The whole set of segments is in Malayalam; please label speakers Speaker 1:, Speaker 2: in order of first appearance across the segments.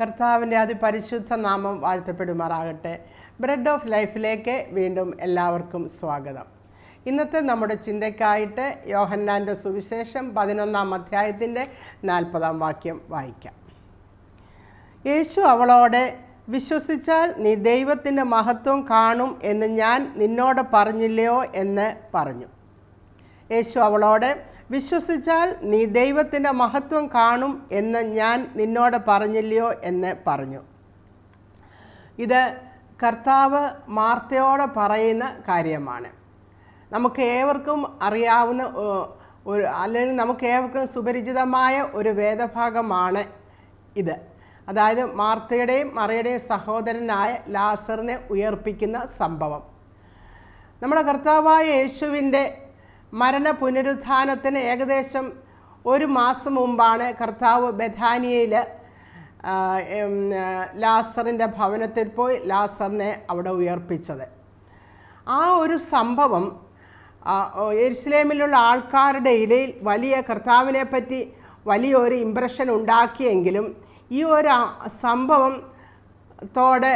Speaker 1: കർത്താവിൻ്റെ അതിപരിശുദ്ധ നാമം വാഴ്ത്തപ്പെടുമാറാകട്ടെ. ബ്രെഡ് ഓഫ് ലൈഫിലേക്ക് വീണ്ടും എല്ലാവർക്കും സ്വാഗതം. ഇന്നത്തെ നമ്മുടെ ചിന്തയ്ക്കായിട്ട് യോഹന്നാൻ്റെ സുവിശേഷം 11-ാം അധ്യായത്തിൻ്റെ 40-ാം വാക്യം വായിക്കാം. യേശു അവളോട്, വിശ്വസിച്ചാൽ നീ ദൈവത്തിൻ്റെ മഹത്വം കാണും എന്ന് ഞാൻ നിന്നോട് പറഞ്ഞില്ലയോ എന്ന് പറഞ്ഞു. യേശു അവളോട്, വിശ്വസിച്ചാൽ നീ ദൈവത്തിൻ്റെ മഹത്വം കാണും എന്ന് ഞാൻ നിന്നോട് പറഞ്ഞില്ലയോ എന്ന് പറഞ്ഞു. ഇത് കർത്താവ് മാർത്തയോട് പറയുന്ന കാര്യമാണ്. നമുക്ക് ഏവർക്കും അറിയാവുന്ന അല്ലെങ്കിൽ നമുക്ക് ഏവർക്കും സുപരിചിതമായ ഒരു വേദഭാഗമാണ് ഇത്. അതായത് മാർത്തയുടെയും മറിയയുടെയും സഹോദരനായ ലാസറിനെ ഉയർപ്പിക്കുന്ന സംഭവം. നമ്മുടെ കർത്താവായ യേശുവിൻ്റെ മരണ പുനരുത്ഥാനത്തിന് ഏകദേശം 1 മാസം മുമ്പാണ് കർത്താവ് ബഥാനിയയിൽ ലാസറിൻ്റെ ഭവനത്തിൽ പോയി ലാസറിനെ അവിടെ ഉയർപ്പിച്ചത്. ആ ഒരു സംഭവം യെരുശലേമിലുള്ള ആൾക്കാരുടെ ഇടയിൽ വലിയ കർത്താവിനെ പറ്റി വലിയൊരു ഇംപ്രഷൻ ഉണ്ടാക്കിയെങ്കിലും ഈ ഒരു സംഭവത്തോടെ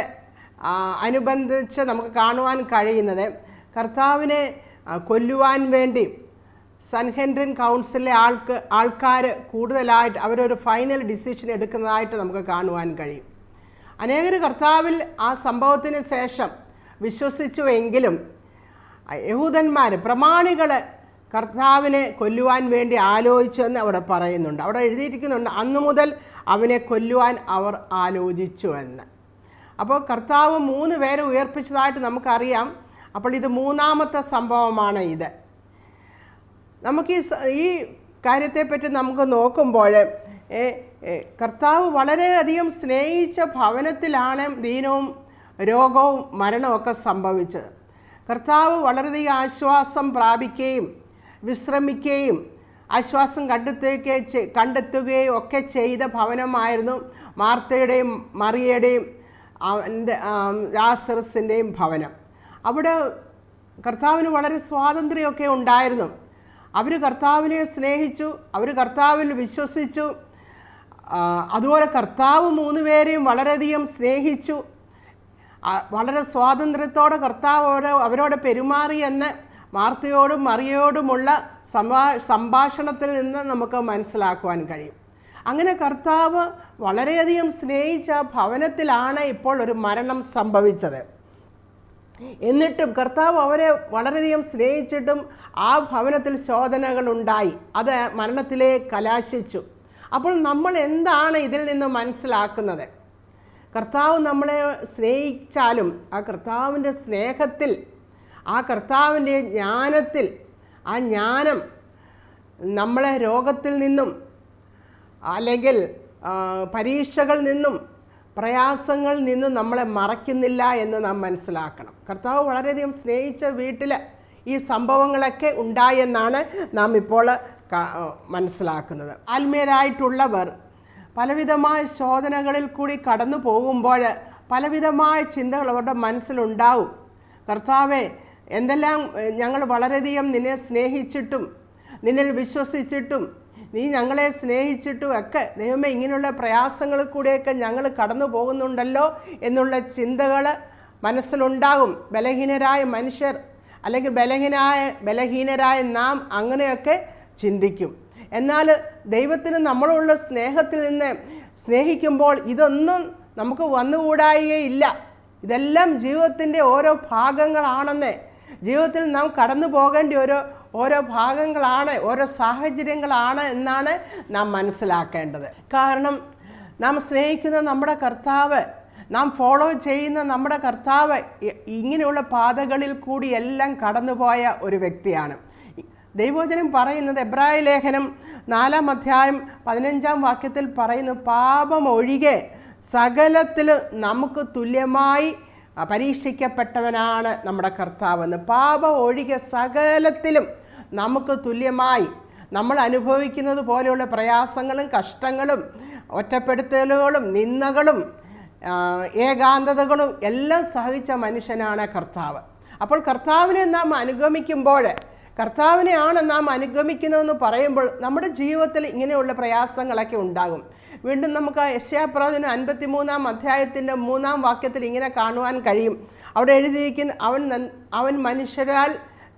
Speaker 1: അനുബന്ധിച്ച് നമുക്ക് കാണുവാൻ കഴിയുന്നത് കർത്താവിനെ കൊല്ലുവാൻ വേണ്ടി സൻഹെഡ്രിൻ കൗൺസിലിലെ ആൾക്കാർ കൂടുതലായിട്ട് അവരൊരു ഫൈനൽ ഡിസിഷൻ എടുക്കുന്നതായിട്ട് നമുക്ക് കാണുവാൻ കഴിയും. അനേകർ കർത്താവിൽ ആ സംഭവത്തിന് ശേഷം വിശ്വസിച്ചുവെങ്കിലും യഹൂദന്മാർ പ്രമാണികൾ കർത്താവിനെ കൊല്ലുവാൻ വേണ്ടി ആലോചിച്ചു എന്ന് അവിടെ പറയുന്നുണ്ട്. അവിടെ എഴുതിയിരിക്കുന്നുണ്ട്, അന്നു മുതൽ അവനെ കൊല്ലുവാൻ അവർ ആലോചിച്ചു എന്ന്. അപ്പോൾ കർത്താവ് 3 പേരെ ഉയർപ്പിച്ചതായിട്ട് നമുക്കറിയാം. അപ്പോൾ ഇത് 3ാമത്തെ സംഭവമാണ്. ഇത് നമുക്ക് ഈ കാര്യത്തെപ്പറ്റി നമുക്ക് നോക്കുമ്പോൾ കർത്താവ് വളരെയധികം സ്നേഹിച്ച ഭവനത്തിലാണ് ദീനവും രോഗവും മരണമൊക്കെ സംഭവിച്ചത്. കർത്താവ് വളരെയധികം ആശ്വാസം പ്രാപിക്കുകയും വിശ്രമിക്കുകയും ആശ്വാസം കണ്ടെത്തുകയും ഒക്കെ ചെയ്ത ഭവനമായിരുന്നു മാർത്തയുടെയും മറിയയുടെയും ലാസറസിൻ്റെയും ഭവനം. അവിടെ കർത്താവിന് വളരെ സ്വാതന്ത്ര്യമൊക്കെ ഉണ്ടായിരുന്നു. അവർ കർത്താവിനെ സ്നേഹിച്ചു, അവർ കർത്താവിൽ വിശ്വസിച്ചു. അതുപോലെ കർത്താവ് 3 പേരെയും വളരെയധികം സ്നേഹിച്ചു. വളരെ സ്വാതന്ത്ര്യത്തോടെ കർത്താവ് അവരോട് പെരുമാറി എന്ന് മാർത്തയോടും മറിയയോടുമുള്ള സംഭാഷണത്തിൽ നിന്ന് നമുക്ക് മനസ്സിലാക്കുവാൻ കഴിയും. അങ്ങനെ കർത്താവ് വളരെയധികം സ്നേഹിച്ച ഭവനത്തിലാണ് ഇപ്പോൾ ഒരു മരണം സംഭവിച്ചത്. എന്നിട്ടും കർത്താവ് അവരെ വളരെയധികം സ്നേഹിച്ചിട്ടും ആ ഭവനത്തിൽ ശോധനകളുണ്ടായി, അത് മരണത്തിലേക്ക് കലാശിച്ചു. അപ്പോൾ നമ്മൾ എന്താണ് ഇതിൽ നിന്ന് മനസ്സിലാക്കുന്നത്? കർത്താവ് നമ്മളെ സ്നേഹിച്ചാലും ആ കർത്താവിൻ്റെ സ്നേഹത്തിൽ, ആ കർത്താവിൻ്റെ ജ്ഞാനത്തിൽ, ആ ജ്ഞാനം നമ്മളെ രോഗത്തിൽ നിന്നും അല്ലെങ്കിൽ പരീക്ഷകളിൽ നിന്നും പ്രയാസങ്ങളിൽ നിന്നും നമ്മളെ മറയ്ക്കുന്നില്ല എന്ന് നാം മനസ്സിലാക്കണം. കർത്താവ് വളരെയധികം സ്നേഹിച്ച വീട്ടിൽ ഈ സംഭവങ്ങളൊക്കെ ഉണ്ടായെന്നാണ് നാം ഇപ്പോൾ മനസ്സിലാക്കുന്നത്. ആത്മീയരായിട്ടുള്ളവർ പലവിധമായ ശോധനകളിൽ കൂടി കടന്നു പോകുമ്പോൾ പലവിധമായ ചിന്തകൾ അവരുടെ മനസ്സിലുണ്ടാവും. കർത്താവേ, എന്തെല്ലാം ഞങ്ങൾ വളരെയധികം നിന്നെ സ്നേഹിച്ചിട്ടും നിന്നിൽ വിശ്വസിച്ചിട്ടും നീ ഞങ്ങളെ സ്നേഹിച്ചിട്ടും ഒക്കെ ദൈവമേ, ഇങ്ങനെയുള്ള പ്രയാസങ്ങളിൽ കൂടെയൊക്കെ ഞങ്ങൾ കടന്നു പോകുന്നുണ്ടല്ലോ എന്നുള്ള ചിന്തകൾ മനസ്സിലുണ്ടാകും. ബലഹീനരായ മനുഷ്യർ അല്ലെങ്കിൽ ബലഹീനരായ നാം അങ്ങനെയൊക്കെ ചിന്തിക്കും. എന്നാൽ ദൈവത്തിന് നമ്മളുള്ള സ്നേഹത്തിൽ നിന്ന് സ്നേഹിക്കുമ്പോൾ ഇതൊന്നും നമുക്ക് വന്നുകൂടായികയില്ല. ഇതെല്ലാം ജീവിതത്തിൻ്റെ ഓരോ ഭാഗങ്ങളാണെന്ന്, ജീവിതത്തിൽ നാം കടന്നു പോകേണ്ട ഓരോ ഭാഗങ്ങളാണ്, ഓരോ സാഹചര്യങ്ങളാണ് എന്നാണ് നാം മനസ്സിലാക്കേണ്ടത്. കാരണം നാം സ്നേഹിക്കുന്ന നമ്മുടെ കർത്താവ്, നാം ഫോളോ ചെയ്യുന്ന നമ്മുടെ കർത്താവ് ഇങ്ങനെയുള്ള പാതകളിൽ കൂടി എല്ലാം കടന്നുപോയ ഒരു വ്യക്തിയാണ്. ദൈവവചനം പറയുന്നത് എബ്രായ ലേഖനം 4-ാം അധ്യായം 15-ാം വാക്യത്തിൽ പറയുന്നു, പാപം ഒഴികെ സകലത്തിൽ നമുക്ക് തുല്യമായി പരീക്ഷിക്കപ്പെട്ടവനാണ് നമ്മുടെ കർത്താവെന്ന്. പാപം ഒഴികെ സകലത്തിലും നമുക്ക് തുല്യമായി നമ്മൾ അനുഭവിക്കുന്നത് പോലെയുള്ള പ്രയാസങ്ങളും കഷ്ടങ്ങളും ഒറ്റപ്പെടുത്തലുകളും നിന്ദകളും ഏകാന്തതകളും എല്ലാം സഹിച്ച മനുഷ്യനാണ് കർത്താവ്. അപ്പോൾ കർത്താവിനെ നാം അനുഗമിക്കുമ്പോൾ, കർത്താവിനെയാണ് നാം അനുഗമിക്കുന്നതെന്ന് പറയുമ്പോൾ നമ്മുടെ ജീവിതത്തിൽ ഇങ്ങനെയുള്ള പ്രയാസങ്ങളൊക്കെ ഉണ്ടാകും. വീണ്ടും നമുക്ക് യെശയ്യാപ്രവചനം 53-ാം അധ്യായത്തിൻ്റെ 3-ാം വാക്യത്തിൽ ഇങ്ങനെ കാണുവാൻ കഴിയും. അവിടെ എഴുതിയിരിക്കുന്ന അവൻ മനുഷ്യരാൽ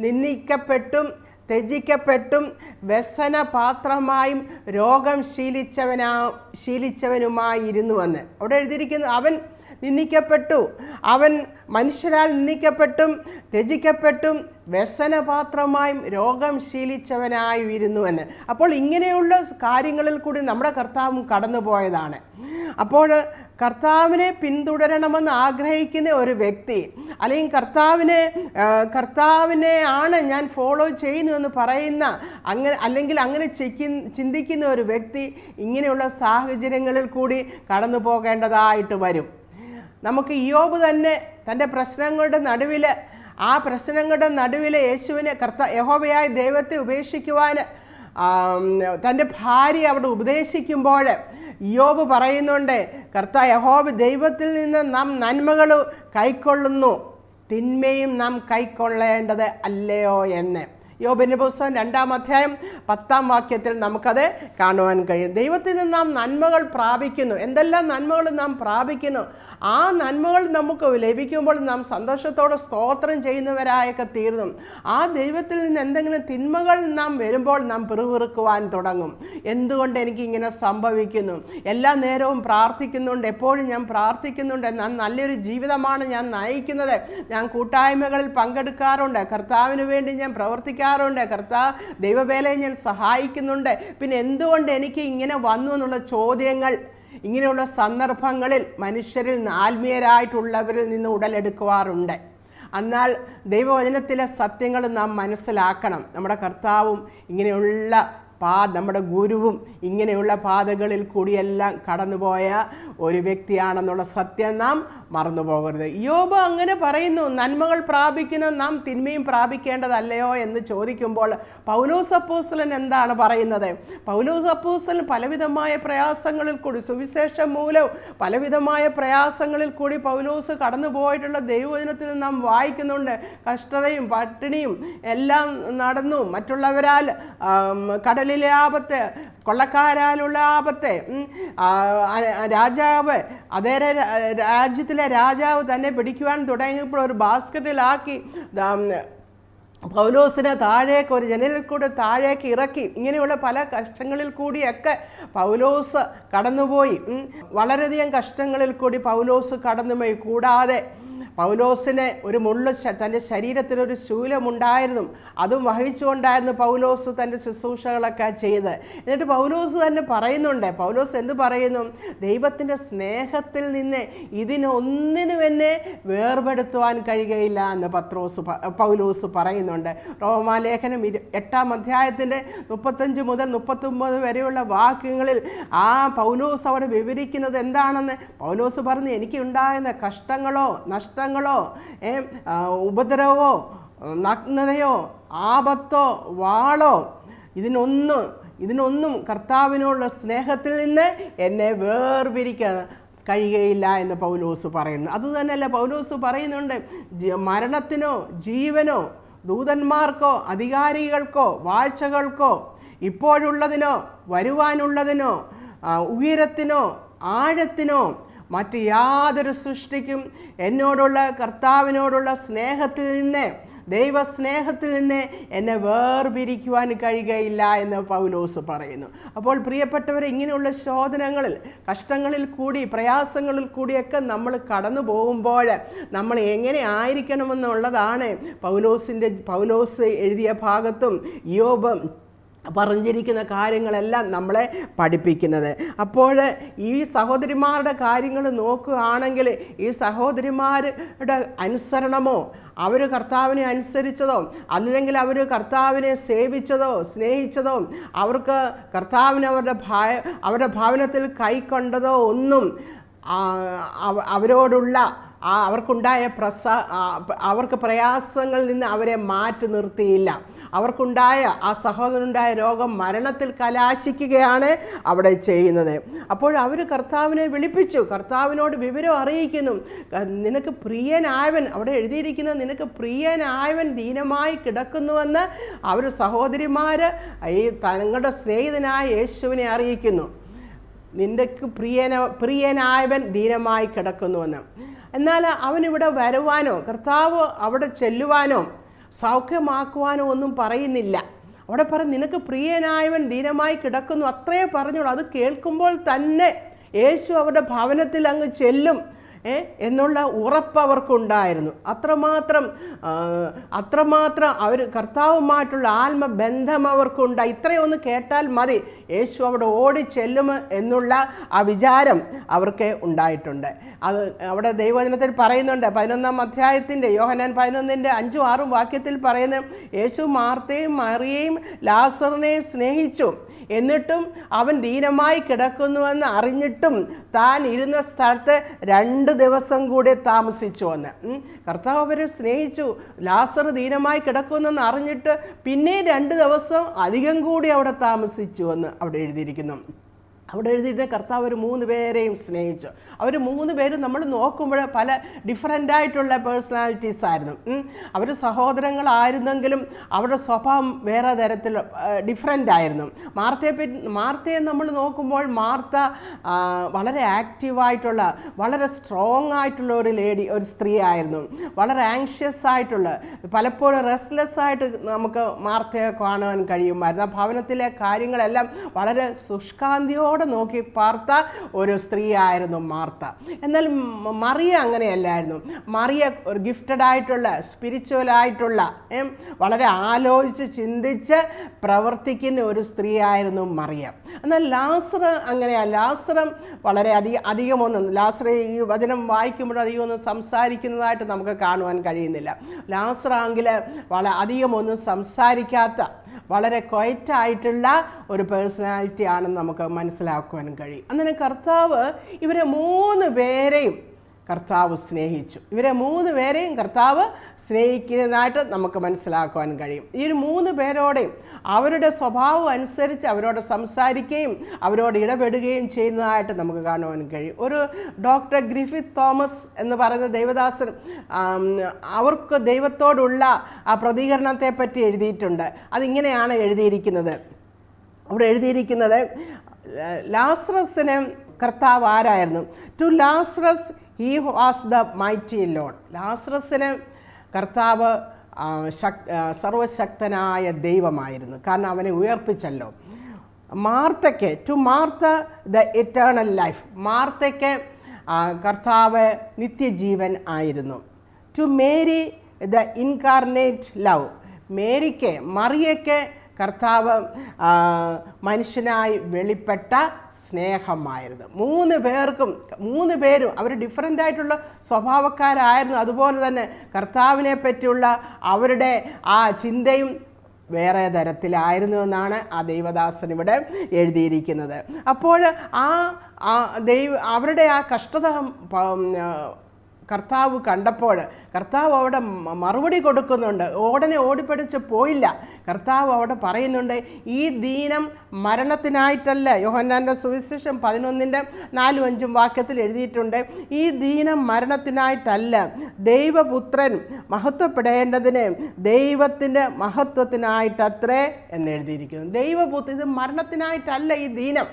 Speaker 1: നിന്ദിക്കപ്പെട്ടും ത്യജിക്കപ്പെട്ടും വ്യസനപാത്രമായും രോഗം ശീലിച്ചവനുമായിരുന്നുവെന്ന് അവിടെ എഴുതിയിരിക്കുന്നു. അവൻ നിന്ദിക്കപ്പെട്ടു, അവൻ മനുഷ്യരാൽ നിന്ദിക്കപ്പെട്ടും ത്യജിക്കപ്പെട്ടും വ്യസനപാത്രമായും രോഗം ശീലിച്ചവനായിരുന്നുവെന്ന്. അപ്പോൾ ഇങ്ങനെയുള്ള കാര്യങ്ങളിൽ കൂടി നമ്മുടെ കർത്താവും കടന്നുപോയതാണ്. അപ്പോൾ കർത്താവിനെ പിന്തുടരണമെന്ന് ആഗ്രഹിക്കുന്ന ഒരു വ്യക്തി, അല്ലെങ്കിൽ കർത്താവിനെ ആണ് ഞാൻ ഫോളോ ചെയ്യുന്നു എന്ന് പറയുന്ന അങ്ങനെ ചിന്തിക്കുന്ന ഒരു വ്യക്തി ഇങ്ങനെയുള്ള സാഹചര്യങ്ങളിൽ കൂടി കടന്നു പോകേണ്ടതായിട്ട് വരും. നമുക്ക് ഇയ്യോബ് തന്നെ തൻ്റെ പ്രശ്നങ്ങളുടെ നടുവിൽ യേശുവിനെ യഹോവയായ ദൈവത്തെ ഉപേക്ഷിക്കുവാൻ തൻ്റെ ഭാര്യ അവിടെ ഉപദേശിക്കുമ്പോൾ ഇയ്യോബ് പറയുന്നുണ്ട്, യഹോവ ദൈവത്തിൽ നിന്ന് നാം നന്മകൾ കൈക്കൊള്ളുന്നു, തിന്മയും നാം കൈക്കൊള്ളേണ്ടത് അല്ലയോ എന്ന്. യോബിൻ്റെ പുസ്തകം 2-ാം അധ്യായം 10-ാം വാക്യത്തിൽ നമുക്കത് കാണുവാൻ കഴിയും. ദൈവത്തിൽ നിന്ന് നാം നന്മകൾ പ്രാപിക്കുന്നു. എന്തെല്ലാം നന്മകൾ നാം പ്രാപിക്കുന്നു, ആ നന്മകൾ നമുക്ക് ലഭിക്കുമ്പോൾ നാം സന്തോഷത്തോടെ സ്തോത്രം ചെയ്യുന്നവരായൊക്കെ തീർന്നു. ആ ദൈവത്തിൽ നിന്ന് എന്തെങ്കിലും തിന്മകൾ നാം വരുമ്പോൾ നാം പിറുപിറുക്കുവാൻ തുടങ്ങും. എന്തുകൊണ്ട് എനിക്കിങ്ങനെ സംഭവിക്കുന്നു? എല്ലാ നേരവും പ്രാർത്ഥിക്കുന്നുണ്ട്, എപ്പോഴും ഞാൻ പ്രാർത്ഥിക്കുന്നുണ്ട്, നല്ലൊരു ജീവിതമാണ് ഞാൻ നയിക്കുന്നത്, ഞാൻ കൂട്ടായ്മകളിൽ പങ്കെടുക്കാറുണ്ട്, കർത്താവിന് വേണ്ടി ഞാൻ പ്രവർത്തിക്കാറുണ്ട്, ദൈവവേലയെ ഞാൻ സഹായിക്കുന്നുണ്ട്, പിന്നെ എന്തുകൊണ്ട് എനിക്ക് ഇങ്ങനെ വന്നു എന്നുള്ള ചോദ്യങ്ങൾ ഇങ്ങനെയുള്ള സന്ദർഭങ്ങളിൽ മനുഷ്യരിൽ ആത്മീയരായിട്ടുള്ളവരിൽ നിന്ന് ഉടലെടുക്കുവാറുണ്ട്. എന്നാൽ ദൈവവചനത്തിലെ സത്യങ്ങൾ നാം മനസ്സിലാക്കണം. നമ്മുടെ കർത്താവും ഇങ്ങനെയുള്ള നമ്മുടെ ഗുരുവും ഇങ്ങനെയുള്ള പാതകളിൽ കൂടിയെല്ലാം കടന്നുപോയ ഒരു വ്യക്തിയാണെന്നുള്ള സത്യം നാം മറന്നു പോകരുത്. യോബ് അങ്ങനെ പറയുന്നു, നന്മകൾ പ്രാപിക്കുന്ന നാം തിന്മയും പ്രാപിക്കേണ്ടതല്ലയോ എന്ന് ചോദിക്കുമ്പോൾ പൗലോസ് അപ്പോസ്തലൻ എന്താണ് പറയുന്നത്? പൗലോസ് അപ്പോസ്തലൻ പലവിധമായ പ്രയാസങ്ങളിൽ കൂടി, സുവിശേഷം മൂലവും പലവിധമായ പ്രയാസങ്ങളിൽ കൂടി പൗലോസ് കടന്നു പോയിട്ടുള്ള ദൈവവചനത്തിൽ നാം വായിക്കുന്നുണ്ട്. കഷ്ടതയും പട്ടിണിയും എല്ലാം നടന്നു, മറ്റുള്ളവരാൽ കടലിലെ ആപത്ത്, കൊള്ളക്കാരാലുള്ള ആപത്ത്, രാജാവ് അതേ രാജ്യത്തിലെ രാജാവ് തന്നെ പിടിക്കുവാൻ തുടങ്ങിയപ്പോൾ ഒരു ബാസ്ക്കറ്റിലാക്കി പൗലോസിനെ താഴേക്ക് ഒരു ജനലിൽ കൂടെ താഴേക്ക് ഇറക്കി. ഇങ്ങനെയുള്ള പല കഷ്ടങ്ങളിൽ കൂടിയൊക്കെ പൗലോസ് കടന്നുപോയി. വളരെയധികം കഷ്ടങ്ങളിൽ കൂടി പൗലോസ് കടന്നുപോയി. കൂടാതെ പൗലോസിന് ഒരു മുള്ള് തൻ്റെ ശരീരത്തിലൊരു ശൂലമുണ്ടായിരുന്നു, അതും വഹിച്ചുകൊണ്ടായിരുന്നു പൗലോസ് തൻ്റെ ശുശ്രൂഷകളൊക്കെ ചെയ്ത്. എന്നിട്ട് പൗലോസ് തന്നെ പറയുന്നുണ്ട്, പൗലോസ് എന്ത് പറയുന്നു? ദൈവത്തിൻ്റെ സ്നേഹത്തിൽ നിന്ന് ഇതിനൊന്നിനും എന്നെ വേർപെടുത്തുവാൻ കഴിയുകയില്ല എന്ന് പൗലോസ് പറയുന്നുണ്ട്. റോമാലേഖനം 8-ാം അധ്യായത്തിൻ്റെ 35 മുതൽ 39 വരെയുള്ള വാക്യങ്ങളിൽ ആ പൗലോസ് അവിടെ വിവരിക്കുന്നത് എന്താണെന്ന് പൗലോസ് പറഞ്ഞു. എനിക്കുണ്ടാകുന്ന കഷ്ടങ്ങളോ നഷ്ടങ്ങളോ ഉപദ്രവമോ നഗ്നതയോ ആപത്തോ വാളോ ഇതിനൊന്നും കർത്താവിനോടുള്ള സ്നേഹത്തിൽ നിന്ന് എന്നെ വേർപിരിക്കാൻ കഴിയുകയില്ല എന്ന് പൗലോസ് പറയുന്നു. അതുതന്നെയല്ല പൗലോസ് പറയുന്നുണ്ട്, മരണത്തിനോ ജീവനോ ദൂതന്മാർക്കോ അധികാരികൾക്കോ വാഴ്ചകൾക്കോ ഇപ്പോഴുള്ളതിനോ വരുവാനുള്ളതിനോ ഉയരത്തിനോ ആഴത്തിനോ മറ്റ് യാതൊരു സൃഷ്ടിക്കും എന്നോടുള്ള കർത്താവിനോടുള്ള സ്നേഹത്തിൽ നിന്ന്, ദൈവസ്നേഹത്തിൽ നിന്ന് എന്നെ വേർപിരിക്കുവാൻ കഴിയുകയില്ല എന്ന് പൗലോസ് പറയുന്നു. അപ്പോൾ പ്രിയപ്പെട്ടവരെ, ഇങ്ങനെയുള്ള ശോധനകളിൽ, കഷ്ടങ്ങളിൽ കൂടി, പ്രയാസങ്ങളിൽ കൂടിയൊക്കെ നമ്മൾ കടന്നു പോകുമ്പോൾ നമ്മൾ എങ്ങനെ ആയിരിക്കണമെന്നുള്ളതാണ് പൗലോസ് എഴുതിയ ഭാഗത്തും യോബ് പറഞ്ഞിരിക്കുന്ന കാര്യങ്ങളെല്ലാം നമ്മളെ പഠിപ്പിക്കുന്നത്. അപ്പോൾ ഈ സഹോദരിമാരുടെ കാര്യങ്ങൾ നോക്കുകയാണെങ്കിൽ ഈ സഹോദരിമാരുടെ അനുസരണമോ, അവർ കർത്താവിനെ അനുസരിച്ചതോ, അല്ലെങ്കിൽ അവർ കർത്താവിനെ സേവിച്ചതോ സ്നേഹിച്ചതോ, അവർക്ക് കർത്താവിനെ അവരുടെ ഭവനത്തിൽ കൈക്കൊണ്ടതോ ഒന്നും അവരോടുള്ള അവർക്കുണ്ടായ അവർക്ക് പ്രയാസങ്ങളിൽ നിന്ന് അവരെ മാറ്റി നിർത്തിയില്ല. അവർക്കുണ്ടായ ആ സഹോദരനുണ്ടായ രോഗം മരണത്തിൽ കലാശിക്കുകയാണ് അവിടെ ചെയ്യുന്നത്. അപ്പോൾ അവർ കർത്താവിനെ വിളിപ്പിച്ചു, കർത്താവിനോട് വിവരം അറിയിക്കുന്നു. നിനക്ക് പ്രിയനായവൻ, അവിടെ എഴുതിയിരിക്കുന്നത്, നിനക്ക് പ്രിയനായവൻ ദീനമായി കിടക്കുന്നുവെന്ന് അവർ സഹോദരിമാർ ഈ തങ്ങളുടെ സ്നേഹിതനായ യേശുവിനെ അറിയിക്കുന്നു. നിൻ്റെക്ക് പ്രിയനായവൻ ദീനമായി കിടക്കുന്നുവെന്ന്. എന്നാൽ അവനിവിടെ വരുവാനോ കർത്താവ് അവിടെ ചെല്ലുവാനോ സൗഖ്യമാക്കുവാനോ ഒന്നും പറയുന്നില്ല. അവിടെ പറയും നിനക്ക് പ്രിയനായവൻ ദീനമായി കിടക്കുന്നു, അത്രയേ പറഞ്ഞോളൂ. അത് കേൾക്കുമ്പോൾ തന്നെ യേശു അവരുടെ ഭവനത്തിൽ അങ്ങ് ചെല്ലും എന്നുള്ള ഉറപ്പ് അവർക്കുണ്ടായിരുന്നു. അത്രമാത്രം അവർ കർത്താവുമായിട്ടുള്ള ആത്മബന്ധം അവർക്കുണ്ടായി. ഇത്രയൊന്ന് കേട്ടാൽ മതി, യേശു അവിടെ ഓടി ചെല്ലും എന്നുള്ള ആ വിചാരം അവർക്ക് ഉണ്ടായിട്ടുണ്ട്. അത് അവിടെ ദൈവവചനത്തിൽ പറയുന്നുണ്ട്. 11-ാം അധ്യായത്തിൻ്റെ യോഹന്നാൻ 11-ന്റെ 5-6 വാക്യത്തിൽ പറയുന്നത്, യേശു മാർത്തയും മറിയയും ലാസറിനെയും സ്നേഹിച്ചു, എന്നിട്ടും അവൻ ദീനമായി കിടക്കുന്നുവെന്ന് അറിഞ്ഞിട്ടും താൻ ഇരുന്ന സ്ഥലത്ത് 2 ദിവസം കൂടി താമസിച്ചു എന്ന്. കർത്താവ് അവരെ സ്നേഹിച്ചു. ലാസർ ദീനമായി കിടക്കുന്നെന്ന് അറിഞ്ഞിട്ട് പിന്നെ 2 ദിവസം അധികം കൂടി അവിടെ താമസിച്ചു എന്ന് അവിടെ എഴുതിയിരിക്കുന്നു. അവിടെ എഴുതിയിരുന്ന കർത്താവ് ഒരു 3 പേരെയും സ്നേഹിച്ചു. അവർ 3 പേരും നമ്മൾ നോക്കുമ്പോൾ പല ഡിഫറൻ്റായിട്ടുള്ള പേഴ്സണാലിറ്റീസ് ആയിരുന്നു. അവർ സഹോദരങ്ങളായിരുന്നെങ്കിലും അവരുടെ സ്വഭാവം വേറെ തരത്തിൽ ഡിഫറൻ്റ് ആയിരുന്നു. മാർത്തയെ നമ്മൾ നോക്കുമ്പോൾ മാർത്ത വളരെ ആക്റ്റീവായിട്ടുള്ള, വളരെ സ്ട്രോങ് ആയിട്ടുള്ള ഒരു സ്ത്രീ ആയിരുന്നു. വളരെ ആങ്ഷ്യസ് ആയിട്ടുള്ള, പലപ്പോഴും റെസ്റ്റ്ലെസ് ആയിട്ട് നമുക്ക് മാർത്തയെ കാണാൻ കഴിയുമായിരുന്നു. ആ ഭവനത്തിലെ കാര്യങ്ങളെല്ലാം വളരെ ശുഷ്കാന്തിയോടെ നോക്കി പാർത്ത ഒരു സ്ത്രീ ആയിരുന്നു മാർത്ത. എന്നാൽ മറിയ അങ്ങനെയല്ലായിരുന്നു. മറിയ ഒരു ഗിഫ്റ്റഡ് ആയിട്ടുള്ള, സ്പിരിച്വൽ ആയിട്ടുള്ള, വളരെ ആലോചിച്ച് ചിന്തിച്ച് പ്രവർത്തിക്കുന്ന ഒരു സ്ത്രീ ആയിരുന്നു മറിയ. എന്നാൽ ലാസർ അങ്ങനെയല്ല. ലാസറും വളരെ അധികമൊന്നും ലാസർ ഈ വചനം വായിക്കുമ്പോൾ അധികമൊന്നും സംസാരിക്കുന്നതായിട്ട് നമുക്ക് കാണുവാൻ കഴിയുന്നില്ല. ലാസറാണെങ്കിൽ വളരെ അധികമൊന്നും സംസാരിക്കാത്ത, വളരെ ക്വയറ്റായിട്ടുള്ള ഒരു പേഴ്സണാലിറ്റി ആണെന്ന് നമുക്ക് മനസ്സിലാക്കുവാനും കഴിയും. അങ്ങനെ കർത്താവ് ഇവരെ 3 പേരെയും കർത്താവ് സ്നേഹിച്ചു. ഇവരെ 3 പേരെയും കർത്താവ് സ്നേഹിക്കുന്നതായിട്ട് നമുക്ക് മനസ്സിലാക്കുവാൻ കഴിയും. ഈ 3 പേരോടെയും അവരുടെ സ്വഭാവം അനുസരിച്ച് അവരോട് സംസാരിക്കുകയും അവരോട് ഇടപെടുകയും ചെയ്യുന്നതായിട്ട് നമുക്ക് കാണുവാൻ കഴിയും. ഒരു ഡോക്ടർ ഗ്രിഫിത്ത് തോമസ് എന്ന് പറയുന്ന ദൈവദാസൻ അവർക്ക് ദൈവത്തോടുള്ള ആ പ്രതികരണത്തെ പറ്റി എഴുതിയിട്ടുണ്ട്. അതിങ്ങനെയാണ് എഴുതിയിരിക്കുന്നത്. അവിടെ എഴുതിയിരിക്കുന്നത്, ലാസറസിന് കർത്താവ് ആരായിരുന്നു? To Lazarus he was the mighty lord. ലാസറസിന് കർത്താവ് സർവശക്തനായ ദൈവമായിരുന്നു, കാരണം അവനെ ഉയർപ്പിച്ചല്ലോ. മാർത്തയ്ക്ക്, to Martha the eternal life, മാർത്തയ്ക്ക് കർത്താവ് നിത്യജീവൻ ആയിരുന്നു. To Mary the incarnate love, മേരിക്ക്, മറിയയ്ക്ക് കർത്താവ് മനുഷ്യനായി വെളിപ്പെട്ട സ്നേഹമായിരുന്നു. 3 പേരും അവർ ഡിഫറൻ്റ് ആയിട്ടുള്ള സ്വഭാവക്കാരായിരുന്നു. അതുപോലെ തന്നെ കർത്താവിനെ പറ്റിയുള്ള അവരുടെ ആ ചിന്തയും വേറെ തരത്തിലായിരുന്നു എന്നാണ് ആ ദൈവദാസൻ ഇവിടെ എഴുതിയിരിക്കുന്നത്. അപ്പോൾ അവരുടെ ആ കഷ്ടത കർത്താവ് കണ്ടപ്പോൾ കർത്താവ് അവിടെ മറുപടി കൊടുക്കുന്നുണ്ട്. ഉടനെ ഓടിപ്പടിച്ച് പോയില്ല. കർത്താവ് അവിടെ പറയുന്നുണ്ട്, ഈ ദീനം മരണത്തിനായിട്ടല്ല. യോഹന്നാൻ്റെ സുവിശേഷം 11-4-5 വാക്യത്തിൽ എഴുതിയിട്ടുണ്ട്, ഈ ദീനം മരണത്തിനായിട്ടല്ല, ദൈവപുത്രൻ മഹത്വപ്പെടേണ്ടതിന് ദൈവത്തിൻ്റെ മഹത്വത്തിനായിട്ടത്രേ എന്ന് എഴുതിയിരിക്കുന്നു. ദൈവപുത്രൻ, ഇത് മരണത്തിനായിട്ടല്ല ഈ ദീനം,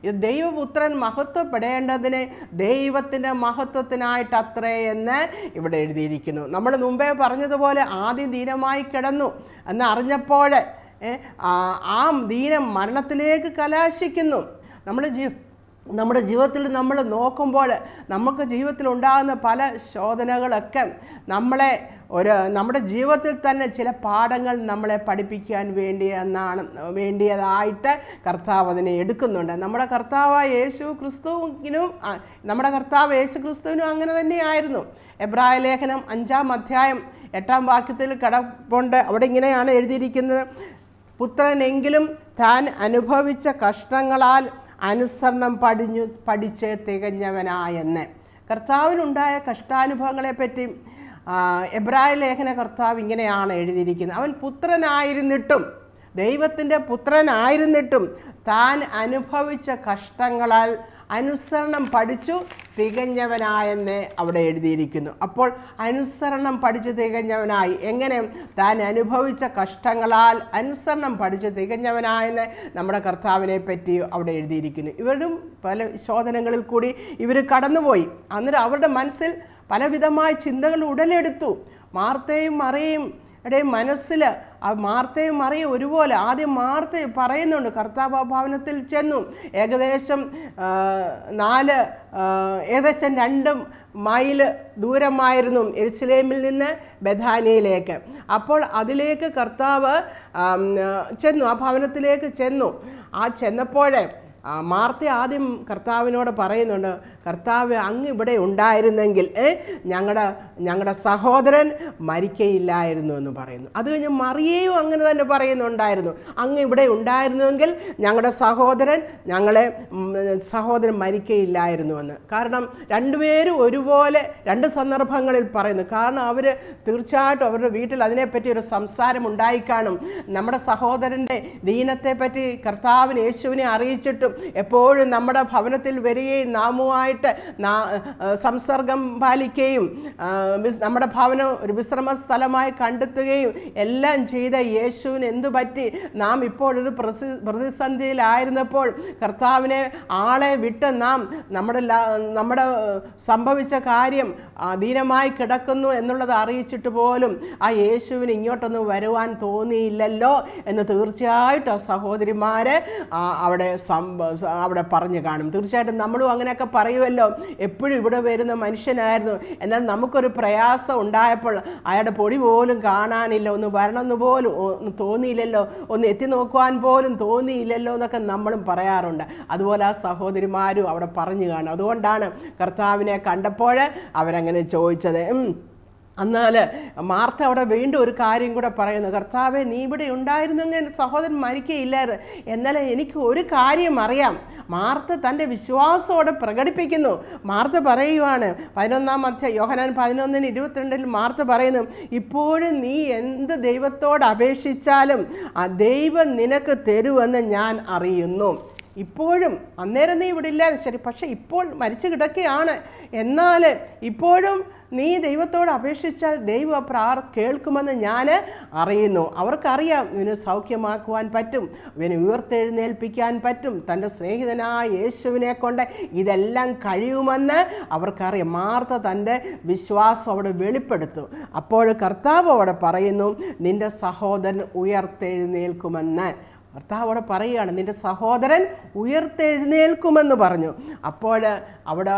Speaker 1: ഇത് ദൈവപുത്രൻ മഹത്വപ്പെടേണ്ടതിന് ദൈവത്തിൻ്റെ മഹത്വത്തിനായിട്ടത്രേ എന്ന് ഇവിടെ എഴുതിയിരിക്കുന്നു. നമ്മൾ മുമ്പേ പറഞ്ഞതുപോലെ ആദ്യം ദീനമായി കിടന്നു എന്ന് അറിഞ്ഞപ്പോൾ ആ ദീനം മരണത്തിലേക്ക് കലാശിക്കുന്നു. നമ്മുടെ ജീവിതത്തിൽ നമ്മൾ നോക്കുമ്പോൾ നമുക്ക് ജീവിതത്തിൽ ഉണ്ടാകുന്ന പല ശോധനകളൊക്കെ നമ്മുടെ ജീവിതത്തിൽ തന്നെ ചില പാഠങ്ങൾ നമ്മളെ പഠിപ്പിക്കാൻ വേണ്ടിയതായിട്ട് കർത്താവ് അതിനെ എടുക്കുന്നുണ്ട്. നമ്മുടെ കർത്താവ് യേശു ക്രിസ്തുവിനും അങ്ങനെ തന്നെയായിരുന്നു. എബ്രായ ലേഖനം 5-ാം അധ്യായം 8-ാം വാക്യത്തിൽ കിടപ്പുണ്ട്. അവിടെ ഇങ്ങനെയാണ് എഴുതിയിരിക്കുന്നത്, പുത്രനെങ്കിലും താൻ അനുഭവിച്ച കഷ്ടങ്ങളാൽ അനുസരണം പഠിച്ച് തികഞ്ഞവനായെന്ന്. കർത്താവിനുണ്ടായ കഷ്ടാനുഭവങ്ങളെപ്പറ്റി എബ്രായ ലേഖന കർത്താവ് ഇങ്ങനെയാണ് എഴുതിയിരിക്കുന്നത്, അവൻ പുത്രനായിരുന്നിട്ടും, ദൈവത്തിൻ്റെ പുത്രനായിരുന്നിട്ടും താൻ അനുഭവിച്ച കഷ്ടങ്ങളാൽ അനുസരണം പഠിച്ചു തികഞ്ഞവനായെന്ന് അവിടെ എഴുതിയിരിക്കുന്നു. അപ്പോൾ അനുസരണം പഠിച്ചു തികഞ്ഞവനായി. എങ്ങനെ? താൻ അനുഭവിച്ച കഷ്ടങ്ങളാൽ അനുസരണം പഠിച്ചു തികഞ്ഞവനായെന്ന് നമ്മുടെ കർത്താവിനെ പറ്റി അവിടെ എഴുതിയിരിക്കുന്നു. ഇവരും പല ശോധനകളിൽ കൂടി ഇവർ കടന്നുപോയി. അന്നേരം അവരുടെ മനസ്സിൽ പലവിധമായ ചിന്തകൾ ഉടലെടുത്തു. മാർത്തയും മറിയയും മനസ്സിൽ മാർത്തയും മറിയും ഒരുപോലെ. ആദ്യം മാർത്ത പറയുന്നുണ്ട്, കർത്താവ് ഭവനത്തിൽ ചെന്നു. ഏകദേശം 2 മൈല് ദൂരമായിരുന്നു യെരുശലേമിൽ നിന്ന് ബഥാനിയയിലേക്ക്. അപ്പോൾ അതിലേക്ക് കർത്താവ് ചെന്നു, ആ ഭവനത്തിലേക്ക് ചെന്നു. ചെന്നപ്പോഴേ മാർത്ത ആദ്യം കർത്താവിനോട് പറയുന്നുണ്ട്, കർത്താവ് അങ്ങ് ഇവിടെ ഉണ്ടായിരുന്നെങ്കിൽ ഞങ്ങളുടെ സഹോദരൻ മരിക്കയില്ലായിരുന്നു എന്ന് പറയുന്നു. അത് കഴിഞ്ഞ് മറിയയും അങ്ങനെ തന്നെ പറയുന്നുണ്ടായിരുന്നു, അങ്ങ് ഇവിടെ ഉണ്ടായിരുന്നുവെങ്കിൽ ഞങ്ങളുടെ സഹോദരൻ മരിക്കയില്ലായിരുന്നുവെന്ന്. കാരണം രണ്ടുപേരും ഒരുപോലെ 2 സന്ദർഭങ്ങളിൽ പറയുന്നു. കാരണം അവർ തീർച്ചയായിട്ടും അവരുടെ വീട്ടിൽ അതിനെപ്പറ്റി ഒരു സംസാരം ഉണ്ടായിക്കാണും. നമ്മുടെ സഹോദരൻ്റെ ദീനത്തെപ്പറ്റി കർത്താവിന് യേശുവിനെ അറിയിച്ചിട്ടും എപ്പോഴും നമ്മുടെ ഭവനത്തിൽ വരികയും നാമുമായിട്ട് സംസർഗം പാലിക്കുകയും നമ്മുടെ ഭവനം ഒരു വിശ്രമ സ്ഥലമായി കണ്ടെത്തുകയും എല്ലാം ചെയ്ത യേശുവിന് എന്തു പറ്റി? നാം ഇപ്പോഴൊരു പ്രതിസന്ധിയിലായിരുന്നപ്പോൾ കർത്താവിനെ ആളെ വിട്ട് നാം നമ്മുടെ സംഭവിച്ച കാര്യം ദീനമായി കിടക്കുന്നു എന്നുള്ളത് അറിയിച്ചിട്ട് പോലും ആ യേശുവിന് ഇങ്ങോട്ടൊന്നും വരുവാൻ തോന്നിയില്ലല്ലോ എന്ന് തീർച്ചയായിട്ടും ആ സഹോദരിമാർ അവിടെ പറഞ്ഞു കാണും. തീർച്ചയായിട്ടും നമ്മളും അങ്ങനെയൊക്കെ പറയുമല്ലോ. എപ്പോഴും ഇവിടെ വരുന്ന മനുഷ്യനായിരുന്നു, എന്നാൽ നമുക്കൊരു പ്രയാസം ഉണ്ടായപ്പോൾ അയാളുടെ പൊടി പോലും കാണാനില്ല, ഒന്ന് വരണമെന്ന് പോലും തോന്നിയില്ലല്ലോ, ഒന്ന് എത്തി നോക്കുവാൻ പോലും തോന്നിയില്ലല്ലോ എന്നൊക്കെ നമ്മളും പറയാറുണ്ട്. അതുപോലെ ആ സഹോദരിമാരും അവിടെ പറഞ്ഞു കാണും. അതുകൊണ്ടാണ് കർത്താവിനെ കണ്ടപ്പോൾ അവരങ്ങനെ ചോദിച്ചത്. എന്നാൽ മാർത്ത അവിടെ വീണ്ടും ഒരു കാര്യം കൂടെ പറയുന്നു, കർത്താവെ നീ ഇവിടെ ഉണ്ടായിരുന്നെങ്കിൽ എൻ്റെ സഹോദരൻ മരിക്കയില്ലായിരുന്നു. എന്നാൽ എനിക്ക് ഒരു കാര്യം അറിയാം. മാർത്ത തൻ്റെ വിശ്വാസത്തോടെ പ്രകടിപ്പിക്കുന്നു. മാർത്ത പറയുവാണ്, 11-ാം അധ്യായം യോഹന്നാൻ 11:22 മാർത്ത പറയുന്നു, ഇപ്പോഴും നീ എന്ത് ദൈവത്തോട് അപേക്ഷിച്ചാലും ആ ദൈവം നിനക്ക് തരുമെന്ന് ഞാൻ അറിയുന്നു. ഇപ്പോഴും അന്നേരം നീ ഇവിടെ ഇല്ല, ശരി, പക്ഷെ ഇപ്പോൾ മരിച്ചു കിടക്കുകയാണ്. എന്നാൽ ഇപ്പോഴും നീ ദൈവത്തോട് അപേക്ഷിച്ചാൽ ദൈവം കേൾക്കുമെന്ന് ഞാൻ അറിയുന്നു. അവർക്കറിയാം ഇവന് സൗഖ്യമാക്കുവാൻ പറ്റും, ഇവന് ഉയർത്തെഴുന്നേൽപ്പിക്കാൻ പറ്റും, തൻ്റെ സ്നേഹിതനായ യേശുവിനെ കൊണ്ട് ഇതെല്ലാം കഴിയുമെന്ന് അവർക്കറിയാം. മാർത്ത തൻ്റെ വിശ്വാസം അവിടെ വെളിപ്പെടുത്തും. അപ്പോൾ കർത്താവ് അവിടെ പറയുന്നു, നിൻ്റെ സഹോദരൻ ഉയർത്തെഴുന്നേൽക്കുമെന്ന്. കർത്താവ് അവിടെ പറയുകയാണ്, നിൻ്റെ സഹോദരൻ ഉയർത്തെഴുന്നേൽക്കുമെന്ന് പറഞ്ഞു. അപ്പോൾ അവിടെ